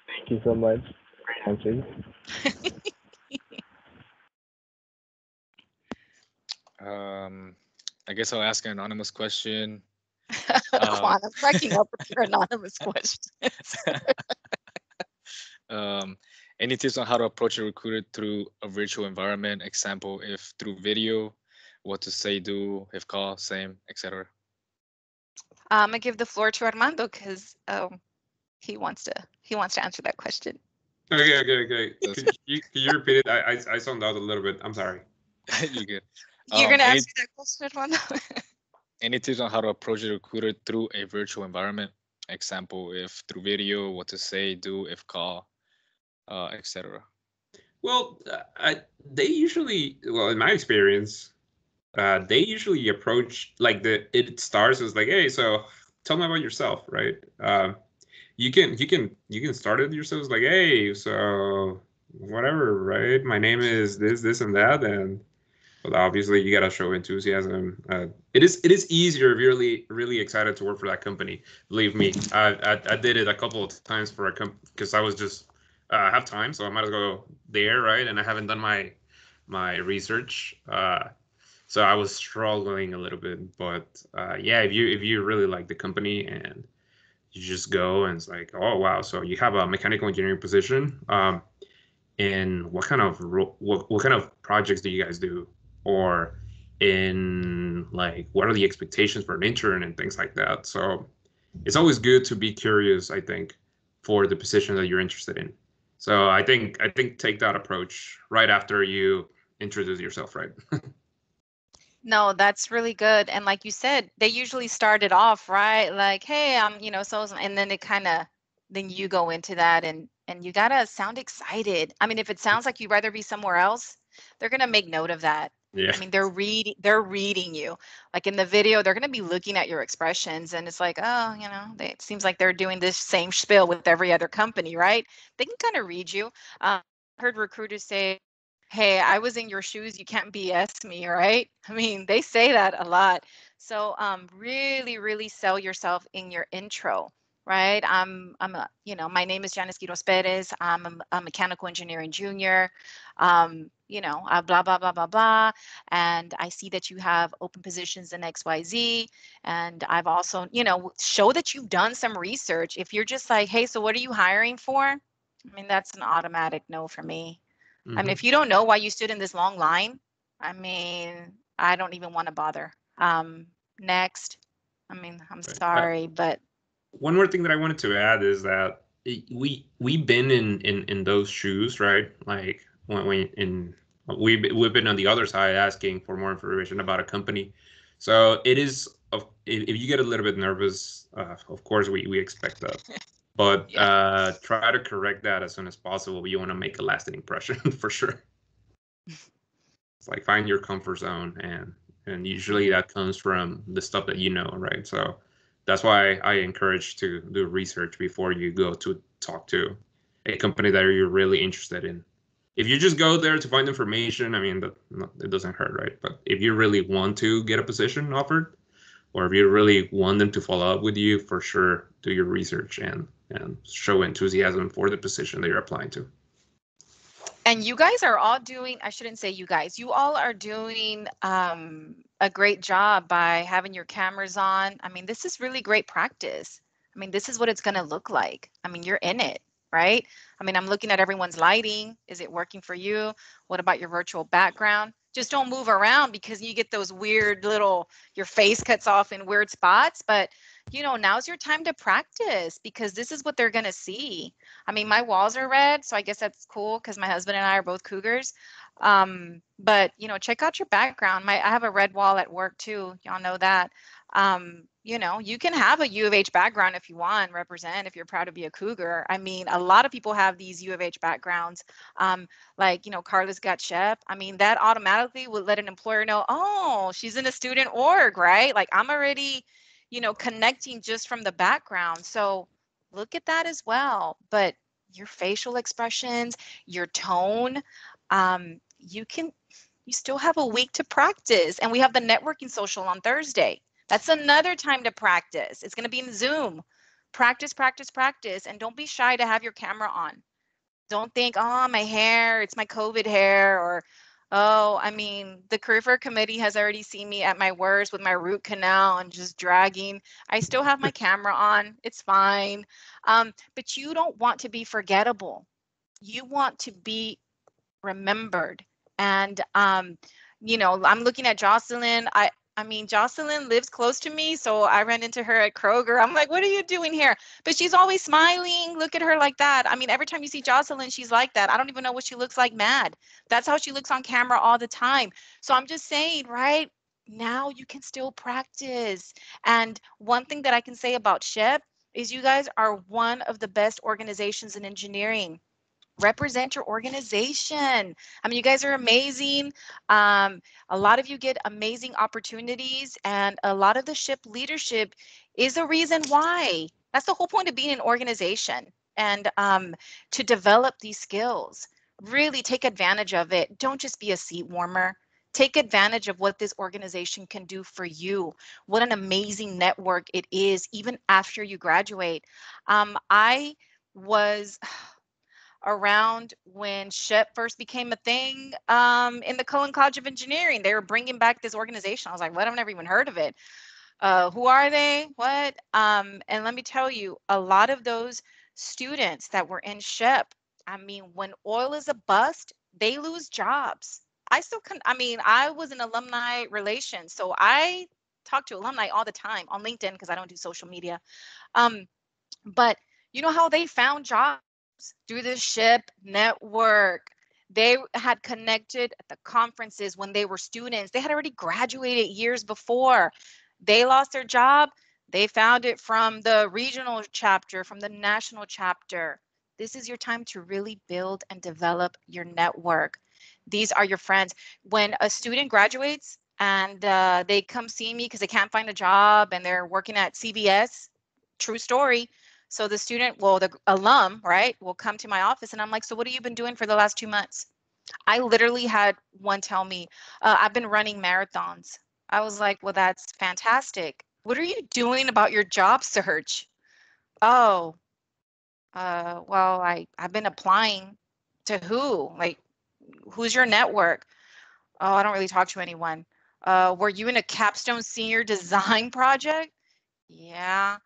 [SPEAKER 1] Thank you so much. Great answers.
[SPEAKER 3] I guess I'll ask an anonymous question.
[SPEAKER 2] Juan, I'm cracking up with your anonymous questions.
[SPEAKER 3] Any tips on how to approach a recruiter through a virtual environment? Example, if through video, what to say, do, if call, same, etc.
[SPEAKER 2] I'm gonna give the floor to Armando because he wants to answer that question.
[SPEAKER 4] Okay. Could you repeat it? I zoned out a little bit. I'm sorry.
[SPEAKER 3] You're good.
[SPEAKER 2] You're gonna answer that question, Armando?
[SPEAKER 3] Any tips on how to approach a recruiter through a virtual environment? Example, if through video, what to say, do, if call, etc.
[SPEAKER 4] Well, they usually, in my experience, they usually approach like it starts as like, hey, so tell me about yourself, right? You can start it yourself like, hey, so whatever, right? My name is this and that, and but obviously you gotta show enthusiasm. It is easier if you're really excited to work for that company. Believe me, I did it a couple of times for a company because I was just have time, so I might as well go there, right? And I haven't done my research, so I was struggling a little bit. But yeah, if you really like the company and you just go and it's like, oh wow, so you have a mechanical engineering position, and what kind of projects do you guys do? Or in like, what are the expectations for an intern and things like that. So it's always good to be curious, I think, for the position that you're interested in. So I think take that approach right after you introduce yourself, right?
[SPEAKER 2] No, that's really good. And like you said, they usually start it off, right? Like, hey, I'm, so, and then then you go into that and you gotta sound excited. I mean, if it sounds like you'd rather be somewhere else, they're gonna make note of that.
[SPEAKER 4] Yeah.
[SPEAKER 2] I mean, they're reading you. Like in the video, they're gonna be looking at your expressions, and it's like, oh, it seems like they're doing this same spiel with every other company, right? They can kind of read you. heard recruiters say, hey, I was in your shoes, you can't BS me, right? I mean, they say that a lot. So really, really sell yourself in your intro, right? My name is Janice Perez. I'm a mechanical engineering junior. Blah, blah, blah, blah, blah. And I see that you have open positions in XYZ. And I've also, show that you've done some research. If you're just like, hey, so what are you hiring for? I mean, that's an automatic no for me. I mean, if you don't know why you stood in this long line, I mean, I don't even want to bother. Next. I mean, I'm sorry, but
[SPEAKER 4] one more thing that I wanted to add is that we've been in those shoes, right? Like we've been on the other side asking for more information about a company. So it is, if you get a little bit nervous, of course we expect that. But try to correct that as soon as possible. You want to make a lasting impression for sure. It's like find your comfort zone, and usually that comes from the stuff that you know, right? So that's why I encourage to do research before you go to talk to a company that you're really interested in. If you just go there to find information, I mean, it doesn't hurt, right? But if you really want to get a position offered, or if you really want them to follow up with you, for sure, do your research and show enthusiasm for the position that you're applying to.
[SPEAKER 2] And you guys are all doing, I shouldn't say you guys, you all are doing a great job by having your cameras on. I mean, this is really great practice. I mean, this is what it's going to look like. I mean, you're in it, right? I mean, I'm looking at everyone's lighting. Is it working for you? What about your virtual background? Just don't move around because you get those weird little, your face cuts off in weird spots. But, now's your time to practice because this is what they're going to see. I mean, my walls are red, so I guess that's cool because my husband and I are both Cougars. But, check out your background. I have a red wall at work too. Y'all know that. You can have a U of H background if you want, represent if you're proud to be a Cougar. I mean, a lot of people have these U of H backgrounds. Carla's got SHPE. I mean, that automatically would let an employer know, oh, she's in a student org, right? Like I'm already, connecting just from the background. So look at that as well. But your facial expressions, your tone, you still have a week to practice. And we have the networking social on Thursday. That's another time to practice. It's going to be in Zoom. Practice, practice, practice. And don't be shy to have your camera on. Don't think, oh, my hair, it's my COVID hair, or, oh, I mean, the career fair committee has already seen me at my worst with my root canal and just dragging. I still have my camera on. It's fine. But you don't want to be forgettable. You want to be remembered. And, I'm looking at Jocelyn. I mean, Jocelyn lives close to me, so I ran into her at Kroger. I'm like, what are you doing here? But she's always smiling. Look at her like that. I mean, every time you see Jocelyn, she's like that. I don't even know what she looks like mad. That's how she looks on camera all the time. So I'm just saying, right? Now you can still practice. And one thing that I can say about SHPE is you guys are one of the best organizations in engineering. Represent your organization. I mean, you guys are amazing. A lot of you get amazing opportunities, and a lot of the SHPE leadership is a reason why. That's the whole point of being an organization, and to develop these skills. Really take advantage of it. Don't just be a seat warmer. Take advantage of what this organization can do for you. What an amazing network it is, even after you graduate. I was around when SHPE first became a thing in the Cohen College of Engineering. They were bringing back this organization. I was like, what? I've never even heard of it. Who are they? What? And let me tell you, a lot of those students that were in SHPE, I mean, when oil is a bust, they lose jobs. I was in alumni relations, so I talk to alumni all the time on LinkedIn because I don't do social media. But you know how they found jobs? Through the SHPE network. They had connected at the conferences when they were students. They had already graduated years before. They lost their job. They found it from the regional chapter, from the national chapter. This is your time to really build and develop your network. These are your friends. When a student graduates and they come see me because they can't find a job and they're working at CVS, true story, So the student, well, the alum, right, will come to my office and I'm like, so what have you been doing for the last 2 months? I literally had one tell me, I've been running marathons. I was like, well, that's fantastic. What are you doing about your job search? Oh, well, I've been applying. To who? Like, who's your network? Oh, I don't really talk to anyone. Were you in a capstone senior design project? Yeah.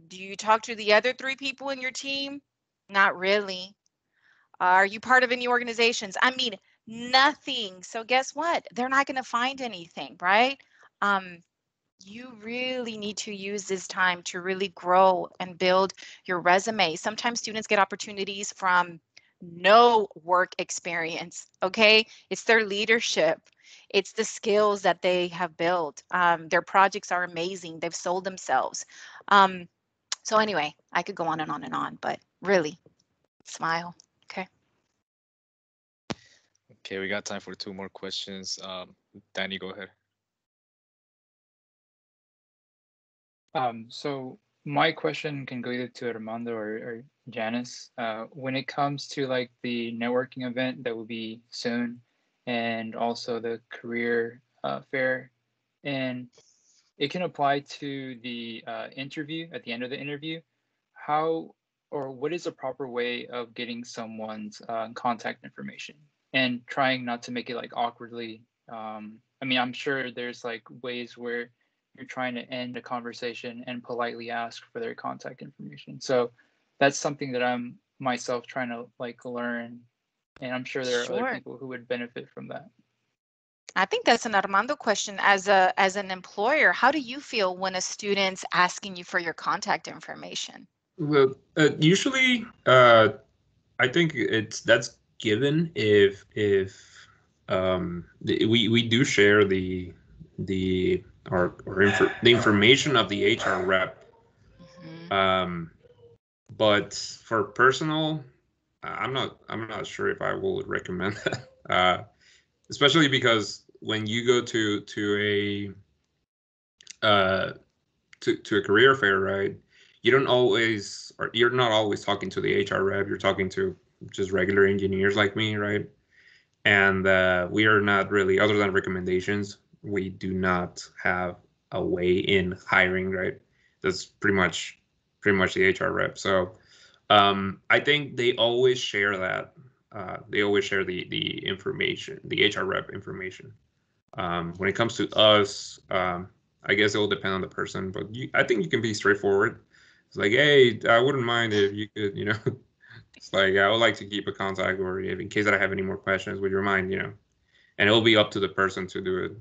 [SPEAKER 2] Do you talk to the other 3 people in your team? Not really. Are you part of any organizations? I mean, nothing. So guess what? They're not going to find anything, right? You really need to use this time to really grow and build your resume. Sometimes students get opportunities from no work experience, okay? It's their leadership. It's the skills that they have built. Their projects are amazing. They've sold themselves. So anyway, I could go on and on and on, but really, smile, okay?
[SPEAKER 3] Okay, we got time for 2 more questions. Danny, go ahead.
[SPEAKER 13] So my question can go either to Armando or Janice. When it comes to like the networking event that will be soon, and also the career fair, and it can apply to the interview at the end of the interview. How or what is a proper way of getting someone's contact information and trying not to make it like awkwardly? I mean, I'm sure there's like ways where you're trying to end a conversation and politely ask for their contact information. So that's something that I'm myself trying to like learn, and I'm sure there are other people who would benefit from that.
[SPEAKER 2] I think that's an Armando question. As an employer, how do you feel when a student's asking you for your contact information?
[SPEAKER 4] Well, usually, I think that's given if we do share the information of the HR rep. But for personal, I'm not sure if I will recommend that, especially because when you go to a career fair, right? You're not always talking to the HR rep. You're talking to just regular engineers like me, right? And we are not really, other than recommendations, we do not have a way in hiring, right? That's pretty much the HR rep. So I think they always share that. They always share the information, the HR rep information. When it comes to us, I guess it will depend on the person, but I think you can be straightforward. It's like, hey, I wouldn't mind if you could, it's like, I would like to keep a contact, or if in case that I have any more questions, would you mind, and it will be up to the person to do it.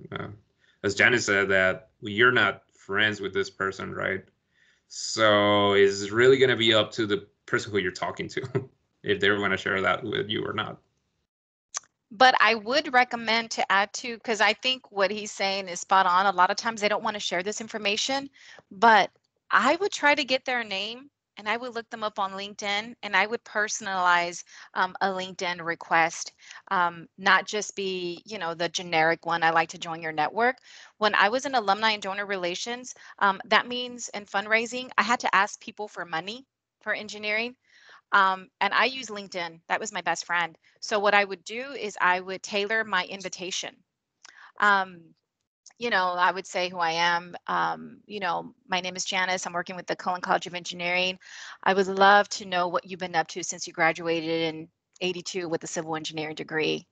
[SPEAKER 4] As Janice said, that you're not friends with this person, right? So it's really going to be up to the person who you're talking to if they want to share that with you or not.
[SPEAKER 2] But I would recommend to add to, because I think what he's saying is spot on. A lot of times they don't want to share this information, but I would try to get their name and I would look them up on LinkedIn, and I would personalize a LinkedIn request, not just be, the generic one, I like to join your network. When I was in alumni and donor relations, that means in fundraising, I had to ask people for money for engineering. And I use LinkedIn. That was my best friend. So what I would do is I would tailor my invitation. I would say who I am. My name is Janice. I'm working with the Cullen College of Engineering. I would love to know what you've been up to since you graduated in '82 with a civil engineering degree.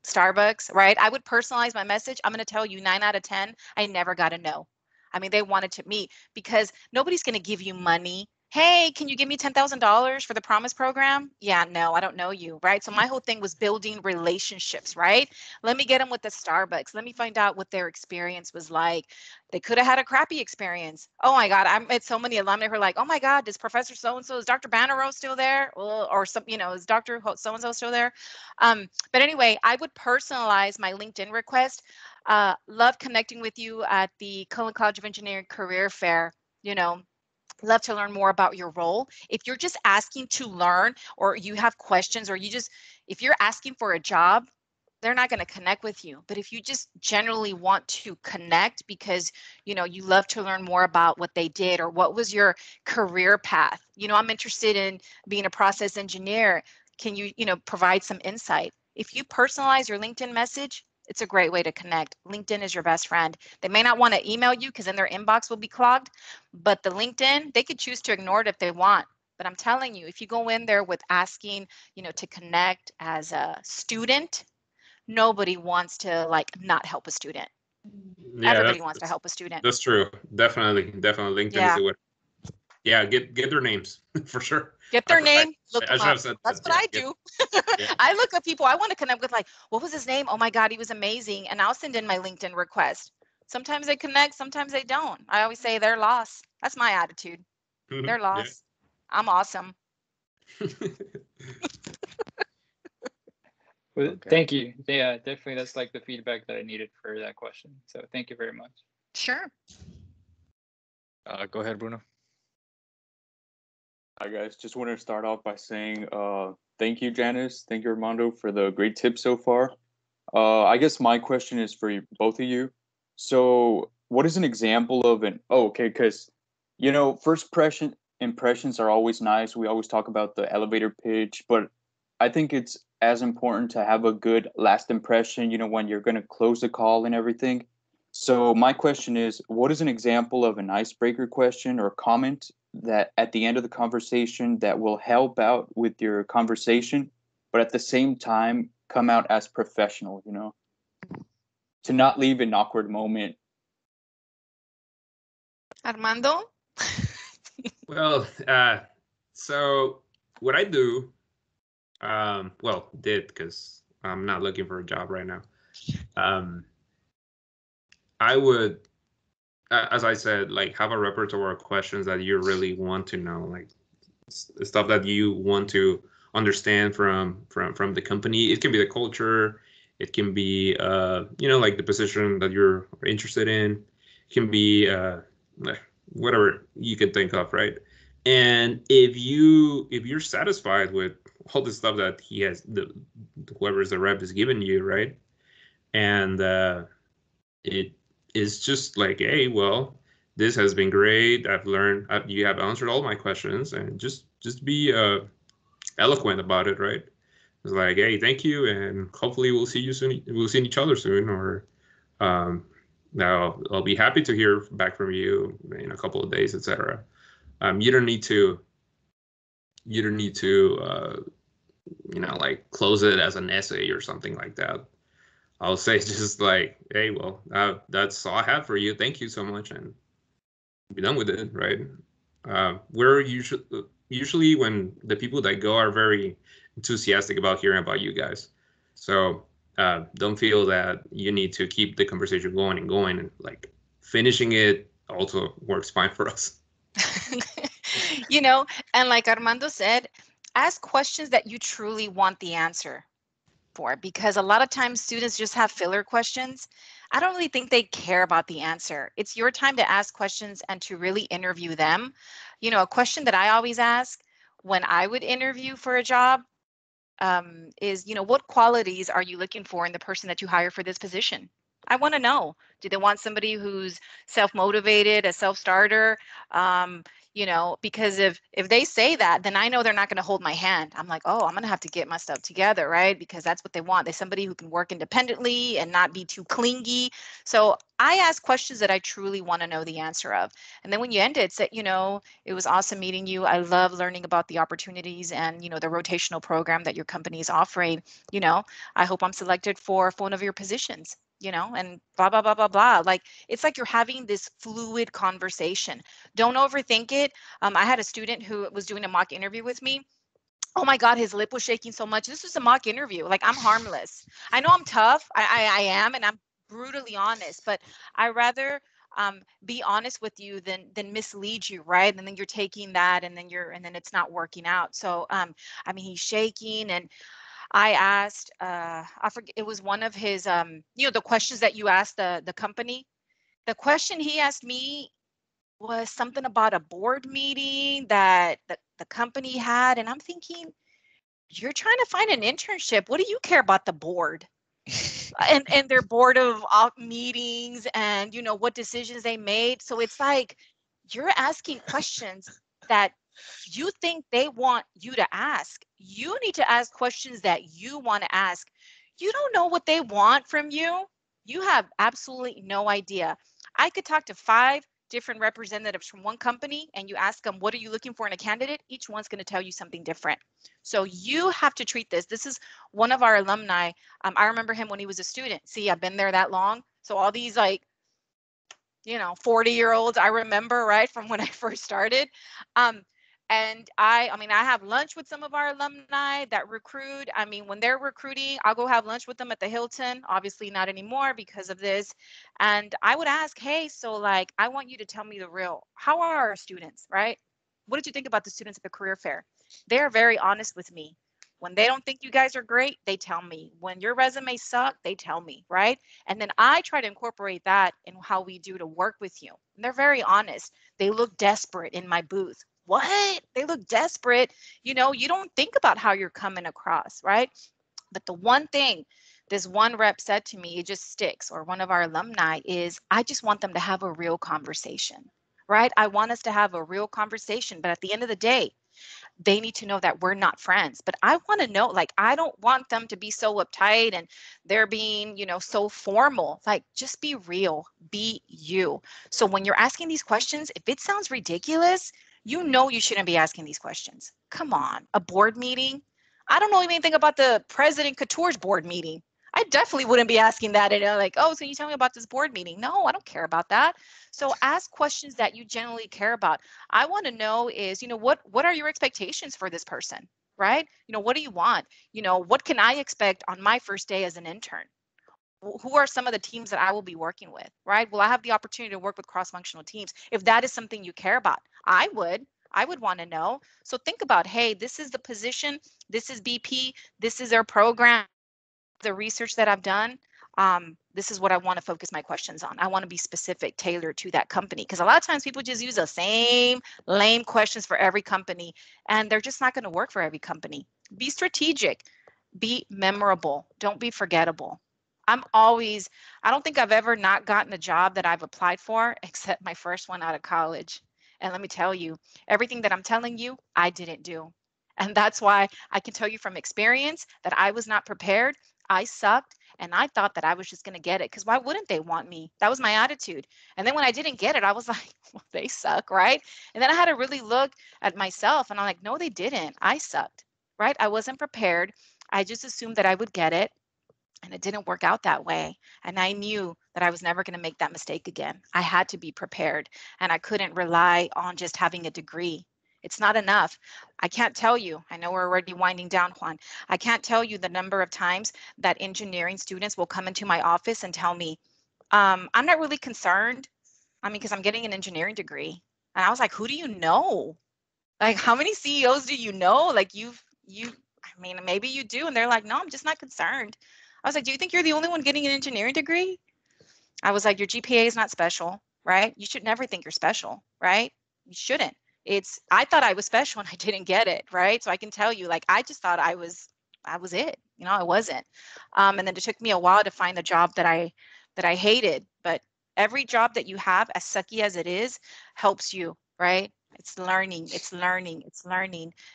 [SPEAKER 2] Starbucks, right? I would personalize my message. I'm going to tell you 9 out of 10, I never got a no. I mean, they wanted to meet because nobody's going to give you money. Hey, can you give me $10,000 for the Promise program? Yeah, no, I don't know you, right? So my whole thing was building relationships, right? Let me get them with the Starbucks. Let me find out what their experience was like. They could have had a crappy experience. Oh my God, I met so many alumni who are like, oh my God, is Professor so-and-so, is Dr. Bannerow still there? Or some, is Dr. so-and-so still there? But anyway, I would personalize my LinkedIn request. Love connecting with you at the Cullen College of Engineering Career Fair. Love to learn more about your role. If you're just asking to learn, or you have questions, or if you're asking for a job, they're not going to connect with you. But if you just generally want to connect because, you know, you love to learn more about what they did or what was your career path. You know, I'm interested in being a process engineer. Can you, you know, provide some insight? If you personalize your LinkedIn message, it's a great way to connect. LinkedIn is your best friend. They may not want to email you because then their inbox will be clogged, but the LinkedIn, they could choose to ignore it if they want. But I'm telling you, if you go in there with asking, you know, to connect as a student, nobody wants to like not help a student.
[SPEAKER 4] Yeah,
[SPEAKER 2] Everybody wants to help a student.
[SPEAKER 4] That's true. Definitely. LinkedIn is the way. Yeah, get their names for sure.
[SPEAKER 2] Get their name, look them up.
[SPEAKER 4] Said
[SPEAKER 2] That's
[SPEAKER 4] that,
[SPEAKER 2] what I do. I look at people I want to connect with, like, what was his name? Oh my God, he was amazing. And I'll send in my LinkedIn request. Sometimes they connect, sometimes they don't. I always say they're lost. That's my attitude. They're lost. I'm awesome.
[SPEAKER 13] Well, thank you. Yeah, definitely. That's like the feedback that I needed for that question. So thank you very much.
[SPEAKER 2] Sure.
[SPEAKER 3] Go ahead, Bruno.
[SPEAKER 14] Hi guys, just want to start off by saying thank you, Janice. Thank you, Armando, for the great tips so far. I guess my question is for both of you. So what is an example of an, because, you know, first impressions are always nice. We always talk about the elevator pitch, but I think it's as important to have a good last impression, you know, when you're going to close the call and everything. So my question is, what is an example of an icebreaker question or comment that at the end of the conversation that will help out with your conversation, but at the same time come out as professional, you know, to not leave an awkward moment?
[SPEAKER 2] Armando?
[SPEAKER 4] Well, so what I do, did, because I'm not looking for a job right now. I would, as I said, like have a repertoire of questions that you really want to know, like stuff that you want to understand from the company. It can be the culture, it can be you know, like the position that you're interested in, it can be whatever you can think of, right? And if you're satisfied with all the stuff that he has, whoever's the rep is giving you, right? And it is just like, hey, well, this has been great. I've learned, you have answered all my questions, and just be eloquent about it, right? It's like, hey, thank you, and hopefully we'll see you soon. We'll see each other soon, or now I'll be happy to hear back from you in a couple of days, etc. You don't need to you know, like close it as an essay or something like that. I'll say just like, hey, well, that's all I have for you. Thank you so much, and be done with it, right? We're usually when the people that go are very enthusiastic about hearing about you guys. So don't feel that you need to keep the conversation going and going, and like finishing it also works fine for us.
[SPEAKER 2] You know, and like Armando said, ask questions that you truly want the answer for, because a lot of times students just have filler questions. I don't really think they care about the answer. It's your time to ask questions and to really interview them. You know, a question that I always ask when I would interview for a job is, you know, what qualities are you looking for in the person that you hire for this position? I want to know, do they want somebody who's self-motivated, a self-starter? You know, because if they say that, then I know they're not going to hold my hand. I'm like, oh, I'm going to have to get my stuff together, right? Because that's what they want. They're somebody who can work independently and not be too clingy. So I ask questions that I truly want to know the answer of. And then when you end it, say, you know, it was awesome meeting you. I love learning about the opportunities and, you know, the rotational program that your company is offering. You know, I hope I'm selected for one of your positions, you know, and blah, blah, blah, blah, blah. Like, it's like you're having this fluid conversation. Don't overthink it. I had a student who was doing a mock interview with me. Oh my God, his lip was shaking so much. This was a mock interview. Like, I'm harmless. I know I'm tough. I am, and I'm brutally honest, but I rather be honest with you than mislead you, right? And then you're taking that and then it's not working out. So I mean, he's shaking, and I asked, I forget, it was one of his, you know, the questions that you asked the company. The question he asked me was something about a board meeting that the company had. And I'm thinking, you're trying to find an internship. What do you care about the board? and their board of meetings and, you know, what decisions they made. So it's like you're asking questions that you think they want you to ask. You need to ask questions that you want to ask. You don't know what they want from you. You have absolutely no idea. I could talk to 5 different representatives from one company and you ask them, what are you looking for in a candidate? Each one's going to tell you something different. So you have to treat this. This is one of our alumni. I remember him when he was a student. See, I've been there that long. So all these, like, you know, 40-year-olds, I remember, right, from when I first started. And I mean, I have lunch with some of our alumni that recruit. I mean, when they're recruiting, I'll go have lunch with them at the Hilton. Obviously not anymore because of this. And I would ask, hey, so like, I want you to tell me the real, how are our students, right? What did you think about the students at the career fair? They're very honest with me. When they don't think you guys are great, they tell me. When your resume sucks, they tell me, right? And then I try to incorporate that in how we do to work with you. And they're very honest. They look desperate in my booth. What? They look desperate. You know, you don't think about how you're coming across, right? But the one thing this one rep said to me, it just sticks, or one of our alumni, is I just want them to have a real conversation, right? I want us to have a real conversation. But at the end of the day, they need to know that we're not friends. But I want to know, like, I don't want them to be so uptight and they're being, you know, so formal. Like, just be real, be you. So when you're asking these questions, if it sounds ridiculous, you know you shouldn't be asking these questions. Come on, a board meeting? I don't know anything about the President Couture's board meeting. I definitely wouldn't be asking that. And like, oh, so you tell me about this board meeting? No, I don't care about that. So ask questions that you generally care about. I want to know is, you know, what are your expectations for this person, right? You know, what do you want? You know, what can I expect on my first day as an intern? Who are some of the teams that I will be working with, right? Will I have the opportunity to work with cross-functional teams? If that is something you care about, I would want to know. So think about, hey, this is the position, this is BP, this is their program, the research that I've done. This is what I want to focus my questions on. I want to be specific, tailored to that company, because a lot of times people just use the same lame questions for every company, and they're just not going to work for every company. Be strategic, be memorable, don't be forgettable. I don't think I've ever not gotten a job that I've applied for except my first one out of college. And let me tell you, everything that I'm telling you, I didn't do. And that's why I can tell you from experience that I was not prepared. I sucked. And I thought that I was just going to get it, because why wouldn't they want me? That was my attitude. And then when I didn't get it, I was like, well, they suck, right? And then I had to really look at myself and I'm like, no, they didn't. I sucked, right? I wasn't prepared. I just assumed that I would get it. And it didn't work out that way. And I knew that I was never going to make that mistake again. I had to be prepared, and I couldn't rely on just having a degree. It's not enough. I can't tell you, I know we're already winding down, Juan. I can't tell you the number of times that engineering students will come into my office and tell me, I'm not really concerned. I mean, because I'm getting an engineering degree. And I was like, who do you know? Like, how many CEOs do you know? Like, I mean, maybe you do. And they're like, no, I'm just not concerned. I was like, do you think you're the only one getting an engineering degree? I was like, your GPA is not special, right? You should never think you're special, right? You shouldn't. I thought I was special and I didn't get it, right? So I can tell you, like, I just thought I was it. You know, I wasn't. And then it took me a while to find the job that I hated. But every job that you have, as sucky as it is, helps you, right? It's learning,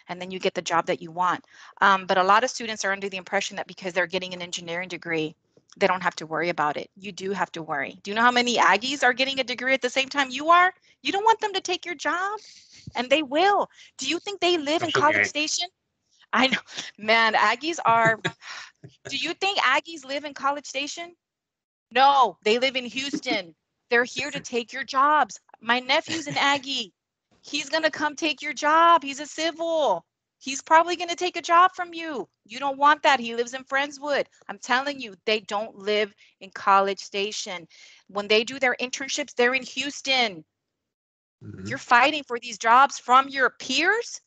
[SPEAKER 2] and then you get the job that you want. But a lot of students are under the impression that because they're getting an engineering degree, they don't have to worry about it. You do have to worry. Do you know how many Aggies are getting a degree at the same time you are? You don't want them to take your job, and they will. Do you think they live in College Station? I know, man, Aggies are, do you think Aggies live in College Station? No, they live in Houston. They're here to take your jobs. My nephew's an Aggie. He's going to come take your job. He's a civil. He's probably going to take a job from you. You don't want that. He lives in Friendswood. I'm telling you, they don't live in College Station. When they do their internships, they're in Houston. You're fighting for these jobs from your peers,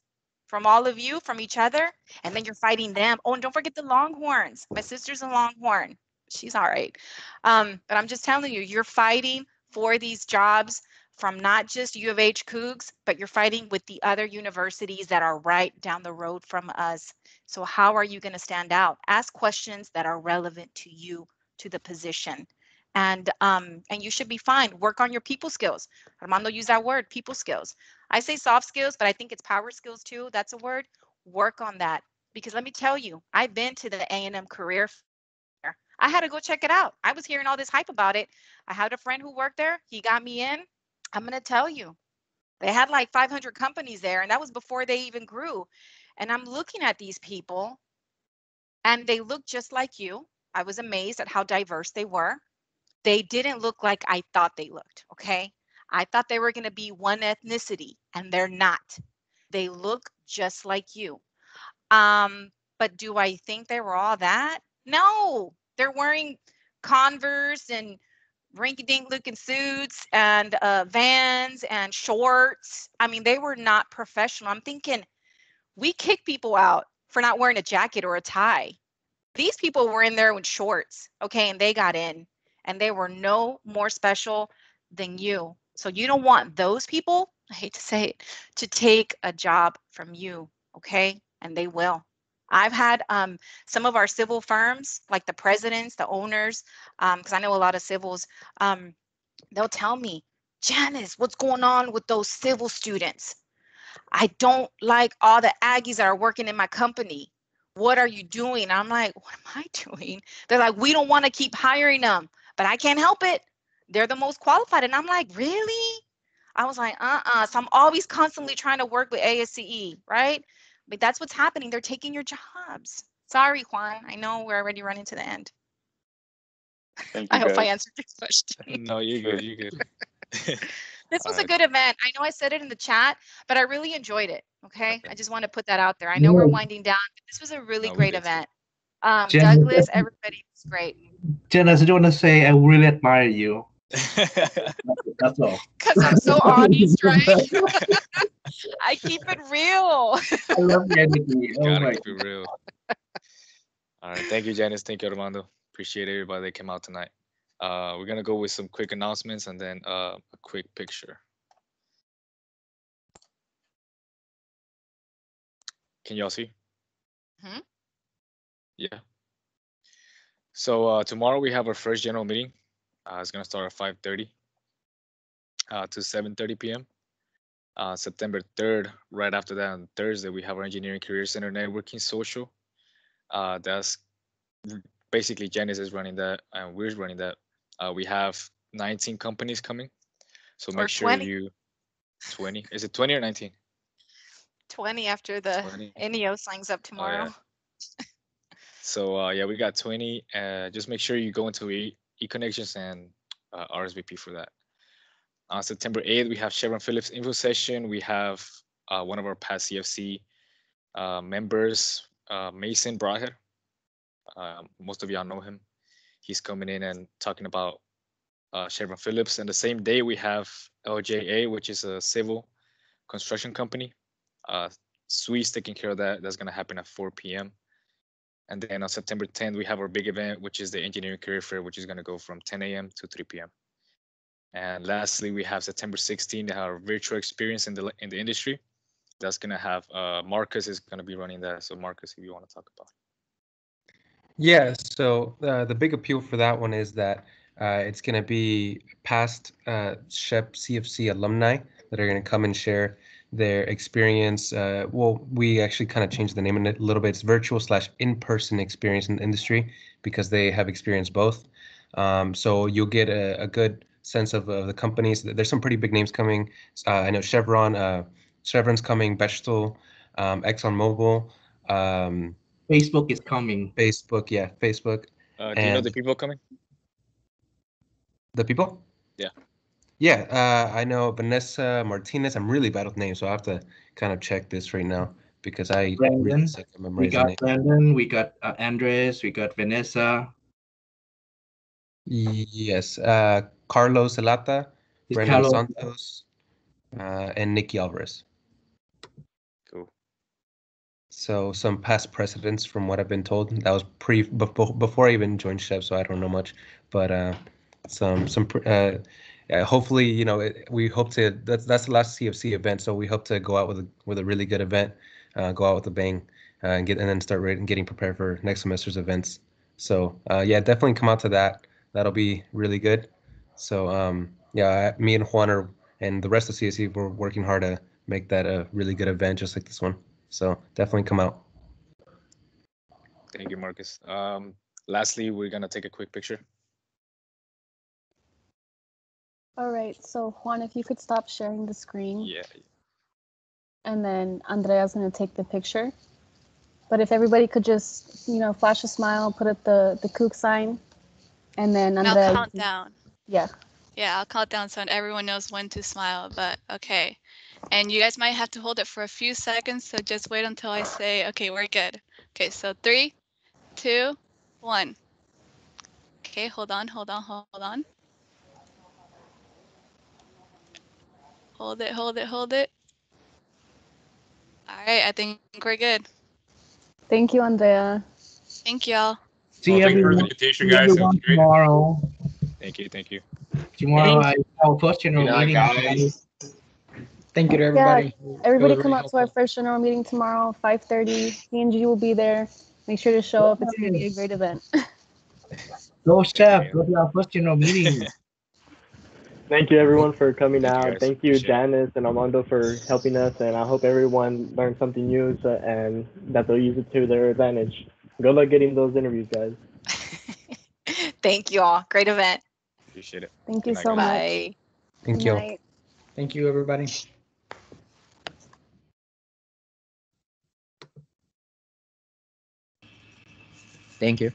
[SPEAKER 2] from all of you, from each other, and then you're fighting them. Oh, and don't forget the Longhorns. My sister's a Longhorn. She's all right. But I'm just telling you, you're fighting for these jobs from not just U of H Cougs, but you're fighting with the other universities that are right down the road from us. So how are you going to stand out? Ask questions that are relevant to you to the position. And you should be fine. Work on your people skills. Armando used that word, people skills. I say soft skills, but I think it's power skills too. That's a word. Work on that. Because let me tell you, I've been to the A&M career fair. I had to go check it out. I was hearing all this hype about it. I had a friend who worked there. He got me in. I'm going to tell you, they had like 500 companies there, and that was before they even grew. And I'm looking at these people, and they look just like you. I was amazed at how diverse they were. They didn't look like I thought they looked, okay? I thought they were going to be one ethnicity, and they're not. They look just like you. But do I think they were all that? No. They're wearing Converse and rinky-dink looking suits and Vans and shorts. I mean, they were not professional. I'm thinking, we kick people out for not wearing a jacket or a tie. These people were in there with shorts, okay, and they got in, and they were no more special than you. So you don't want those people, I hate to say it, to take a job from you, okay? And they will. I've had some of our civil firms, like the presidents, the owners, because I know a lot of civils, they'll tell me, Janice, what's going on with those civil students? I don't like all the Aggies that are working in my company. What are you doing? I'm like, what am I doing? They're like, we don't want to keep hiring them, but I can't help it. They're the most qualified. And I'm like, really? I was like, So I'm always constantly trying to work with ASCE, right? But that's what's happening. They're taking your jobs. Sorry, Juan. I know we're already running to the end.
[SPEAKER 14] Thank
[SPEAKER 2] I
[SPEAKER 14] you,
[SPEAKER 2] hope I
[SPEAKER 14] guys.
[SPEAKER 2] answered your question.
[SPEAKER 3] No, you're good. You're good.
[SPEAKER 2] This was
[SPEAKER 3] All
[SPEAKER 2] a
[SPEAKER 3] right.
[SPEAKER 2] good event. I know I said it in the chat, but I really enjoyed it. Okay. I just want to put that out there. I know we're winding down, but this was a really
[SPEAKER 3] No, we
[SPEAKER 2] great
[SPEAKER 3] did too.
[SPEAKER 2] event.
[SPEAKER 15] Janice,
[SPEAKER 2] Douglas, everybody was great.
[SPEAKER 15] Janice, I just want to say I really admire you. That's all.
[SPEAKER 2] Because I'm so honest, right? I keep it real.
[SPEAKER 15] I love your energy. Oh
[SPEAKER 3] Gotta
[SPEAKER 15] my
[SPEAKER 3] keep it real. All right. Thank you, Janice. Thank you, Armando. Appreciate everybody that came out tonight. We're gonna go with some quick announcements and then a quick picture. Can y'all see?
[SPEAKER 2] Mhm.
[SPEAKER 3] Yeah. So tomorrow we have our first general meeting. It's gonna start at 5:30 to 7:30 p.m. September 3rd, right after that on Thursday, we have our Engineering Career Center Networking Social. That's basically Janice is running that and we're running that. We have 19 companies coming. So
[SPEAKER 2] Or
[SPEAKER 3] make sure
[SPEAKER 2] 20.
[SPEAKER 3] you 20. Is it 20 or 19?
[SPEAKER 2] 20 after the
[SPEAKER 3] 20.
[SPEAKER 2] NEO signs up
[SPEAKER 3] Oh
[SPEAKER 2] tomorrow.
[SPEAKER 3] yeah. So yeah, we got 20. Just make sure you go into eConnections and RSVP for that. On September 8th, we have Chevron Phillips info session. We have one of our past CFC members, Mason Broadhead. Most of y'all know him. He's coming in and talking about Chevron Phillips. And the same day, we have LJA, which is a civil construction company. Sweet's taking care of that. That's going to happen at 4 p.m. And then on September 10th, we have our big event, which is the Engineering Career Fair, which is going to go from 10 a.m. to 3 p.m. And lastly, we have September 16th, our virtual experience in the industry. That's going to have Marcus is going to be running that. So Marcus, if you want to talk about it.
[SPEAKER 16] Yeah, so the big appeal for that one is that it's going to be past SHPE CFC alumni that are going to come and share their experience. Well, we actually kind of changed the name of it a little bit. It's virtual / in-person experience in the industry because they have experienced both. So you'll get a good sense of the companies. There's some pretty big names coming. I know Chevron's coming, Bechtel, ExxonMobil.
[SPEAKER 15] Facebook is coming.
[SPEAKER 16] Facebook, yeah, Facebook.
[SPEAKER 3] Do you know the people coming?
[SPEAKER 16] The people?
[SPEAKER 3] Yeah.
[SPEAKER 16] Yeah, I know Vanessa Martinez. I'm really bad with names, so I have to kind of check this right now because I
[SPEAKER 15] Brandon.
[SPEAKER 16] really suck at
[SPEAKER 15] We
[SPEAKER 16] memorizing
[SPEAKER 15] got
[SPEAKER 16] names.
[SPEAKER 15] Brandon, we got Andres, we got Vanessa.
[SPEAKER 16] Yes, Carlos Zelata,
[SPEAKER 15] It's
[SPEAKER 16] Brandon
[SPEAKER 15] Carlos.
[SPEAKER 16] Santos, and Nikki Alvarez.
[SPEAKER 3] Cool.
[SPEAKER 16] So some past precedents from what I've been told. That was before I even joined Chef, so I don't know much. But hopefully, you know, we hope to. That's the last CFC event, so we hope to go out with a really good event, go out with a bang, and then start getting prepared for next semester's events. So yeah, definitely come out to that. That'll be really good. So yeah, me and Juan and the rest of CSE, we're working hard to make that a really good event, just like this one. So definitely come out.
[SPEAKER 3] Thank you, Marcus. Lastly, we're gonna take a quick picture.
[SPEAKER 17] All right, so Juan, if you could stop sharing the screen.
[SPEAKER 3] Yeah.
[SPEAKER 17] And then Andrea's gonna take the picture. But if everybody could just, flash a smile, put up the kook sign, and then
[SPEAKER 9] And
[SPEAKER 17] Andrea.
[SPEAKER 9] I'll count down.
[SPEAKER 17] Yeah.
[SPEAKER 9] Yeah, I'll count down so everyone knows when to smile, but okay. And you guys might have to hold it for a few seconds, so just wait until I say, okay, we're good. Okay, so 3, 2, 1. Okay, hold on. Hold it. All right, I think we're good.
[SPEAKER 17] Thank you, Andrea.
[SPEAKER 9] Thank y'all.
[SPEAKER 15] See everyone, tomorrow.
[SPEAKER 3] Thank you.
[SPEAKER 15] Tomorrow I have a first general meeting.
[SPEAKER 10] guys.
[SPEAKER 18] Thank you to everybody.
[SPEAKER 17] Yeah, everybody
[SPEAKER 18] It was
[SPEAKER 17] come
[SPEAKER 18] really
[SPEAKER 17] out to our first general meeting tomorrow, 5:30. P&G will be there. Make sure to show up. It's going to be a great event.
[SPEAKER 15] Go, Chef. Go to our first general meeting.
[SPEAKER 1] Thank you, everyone, for coming out.
[SPEAKER 3] guys.
[SPEAKER 1] Thank you,
[SPEAKER 3] Appreciate it.
[SPEAKER 1] Janice and Armando, for helping us. And I hope everyone learned something new and that they'll use it to their advantage. Good luck getting those interviews, guys.
[SPEAKER 2] Thank you all. Great event.
[SPEAKER 3] Appreciate it.
[SPEAKER 17] Thank you
[SPEAKER 3] Good night,
[SPEAKER 17] so
[SPEAKER 3] guys.
[SPEAKER 17] much.
[SPEAKER 2] Bye.
[SPEAKER 16] Thank
[SPEAKER 17] Good
[SPEAKER 16] you.
[SPEAKER 17] night.
[SPEAKER 18] Thank you, everybody.
[SPEAKER 19] Thank you.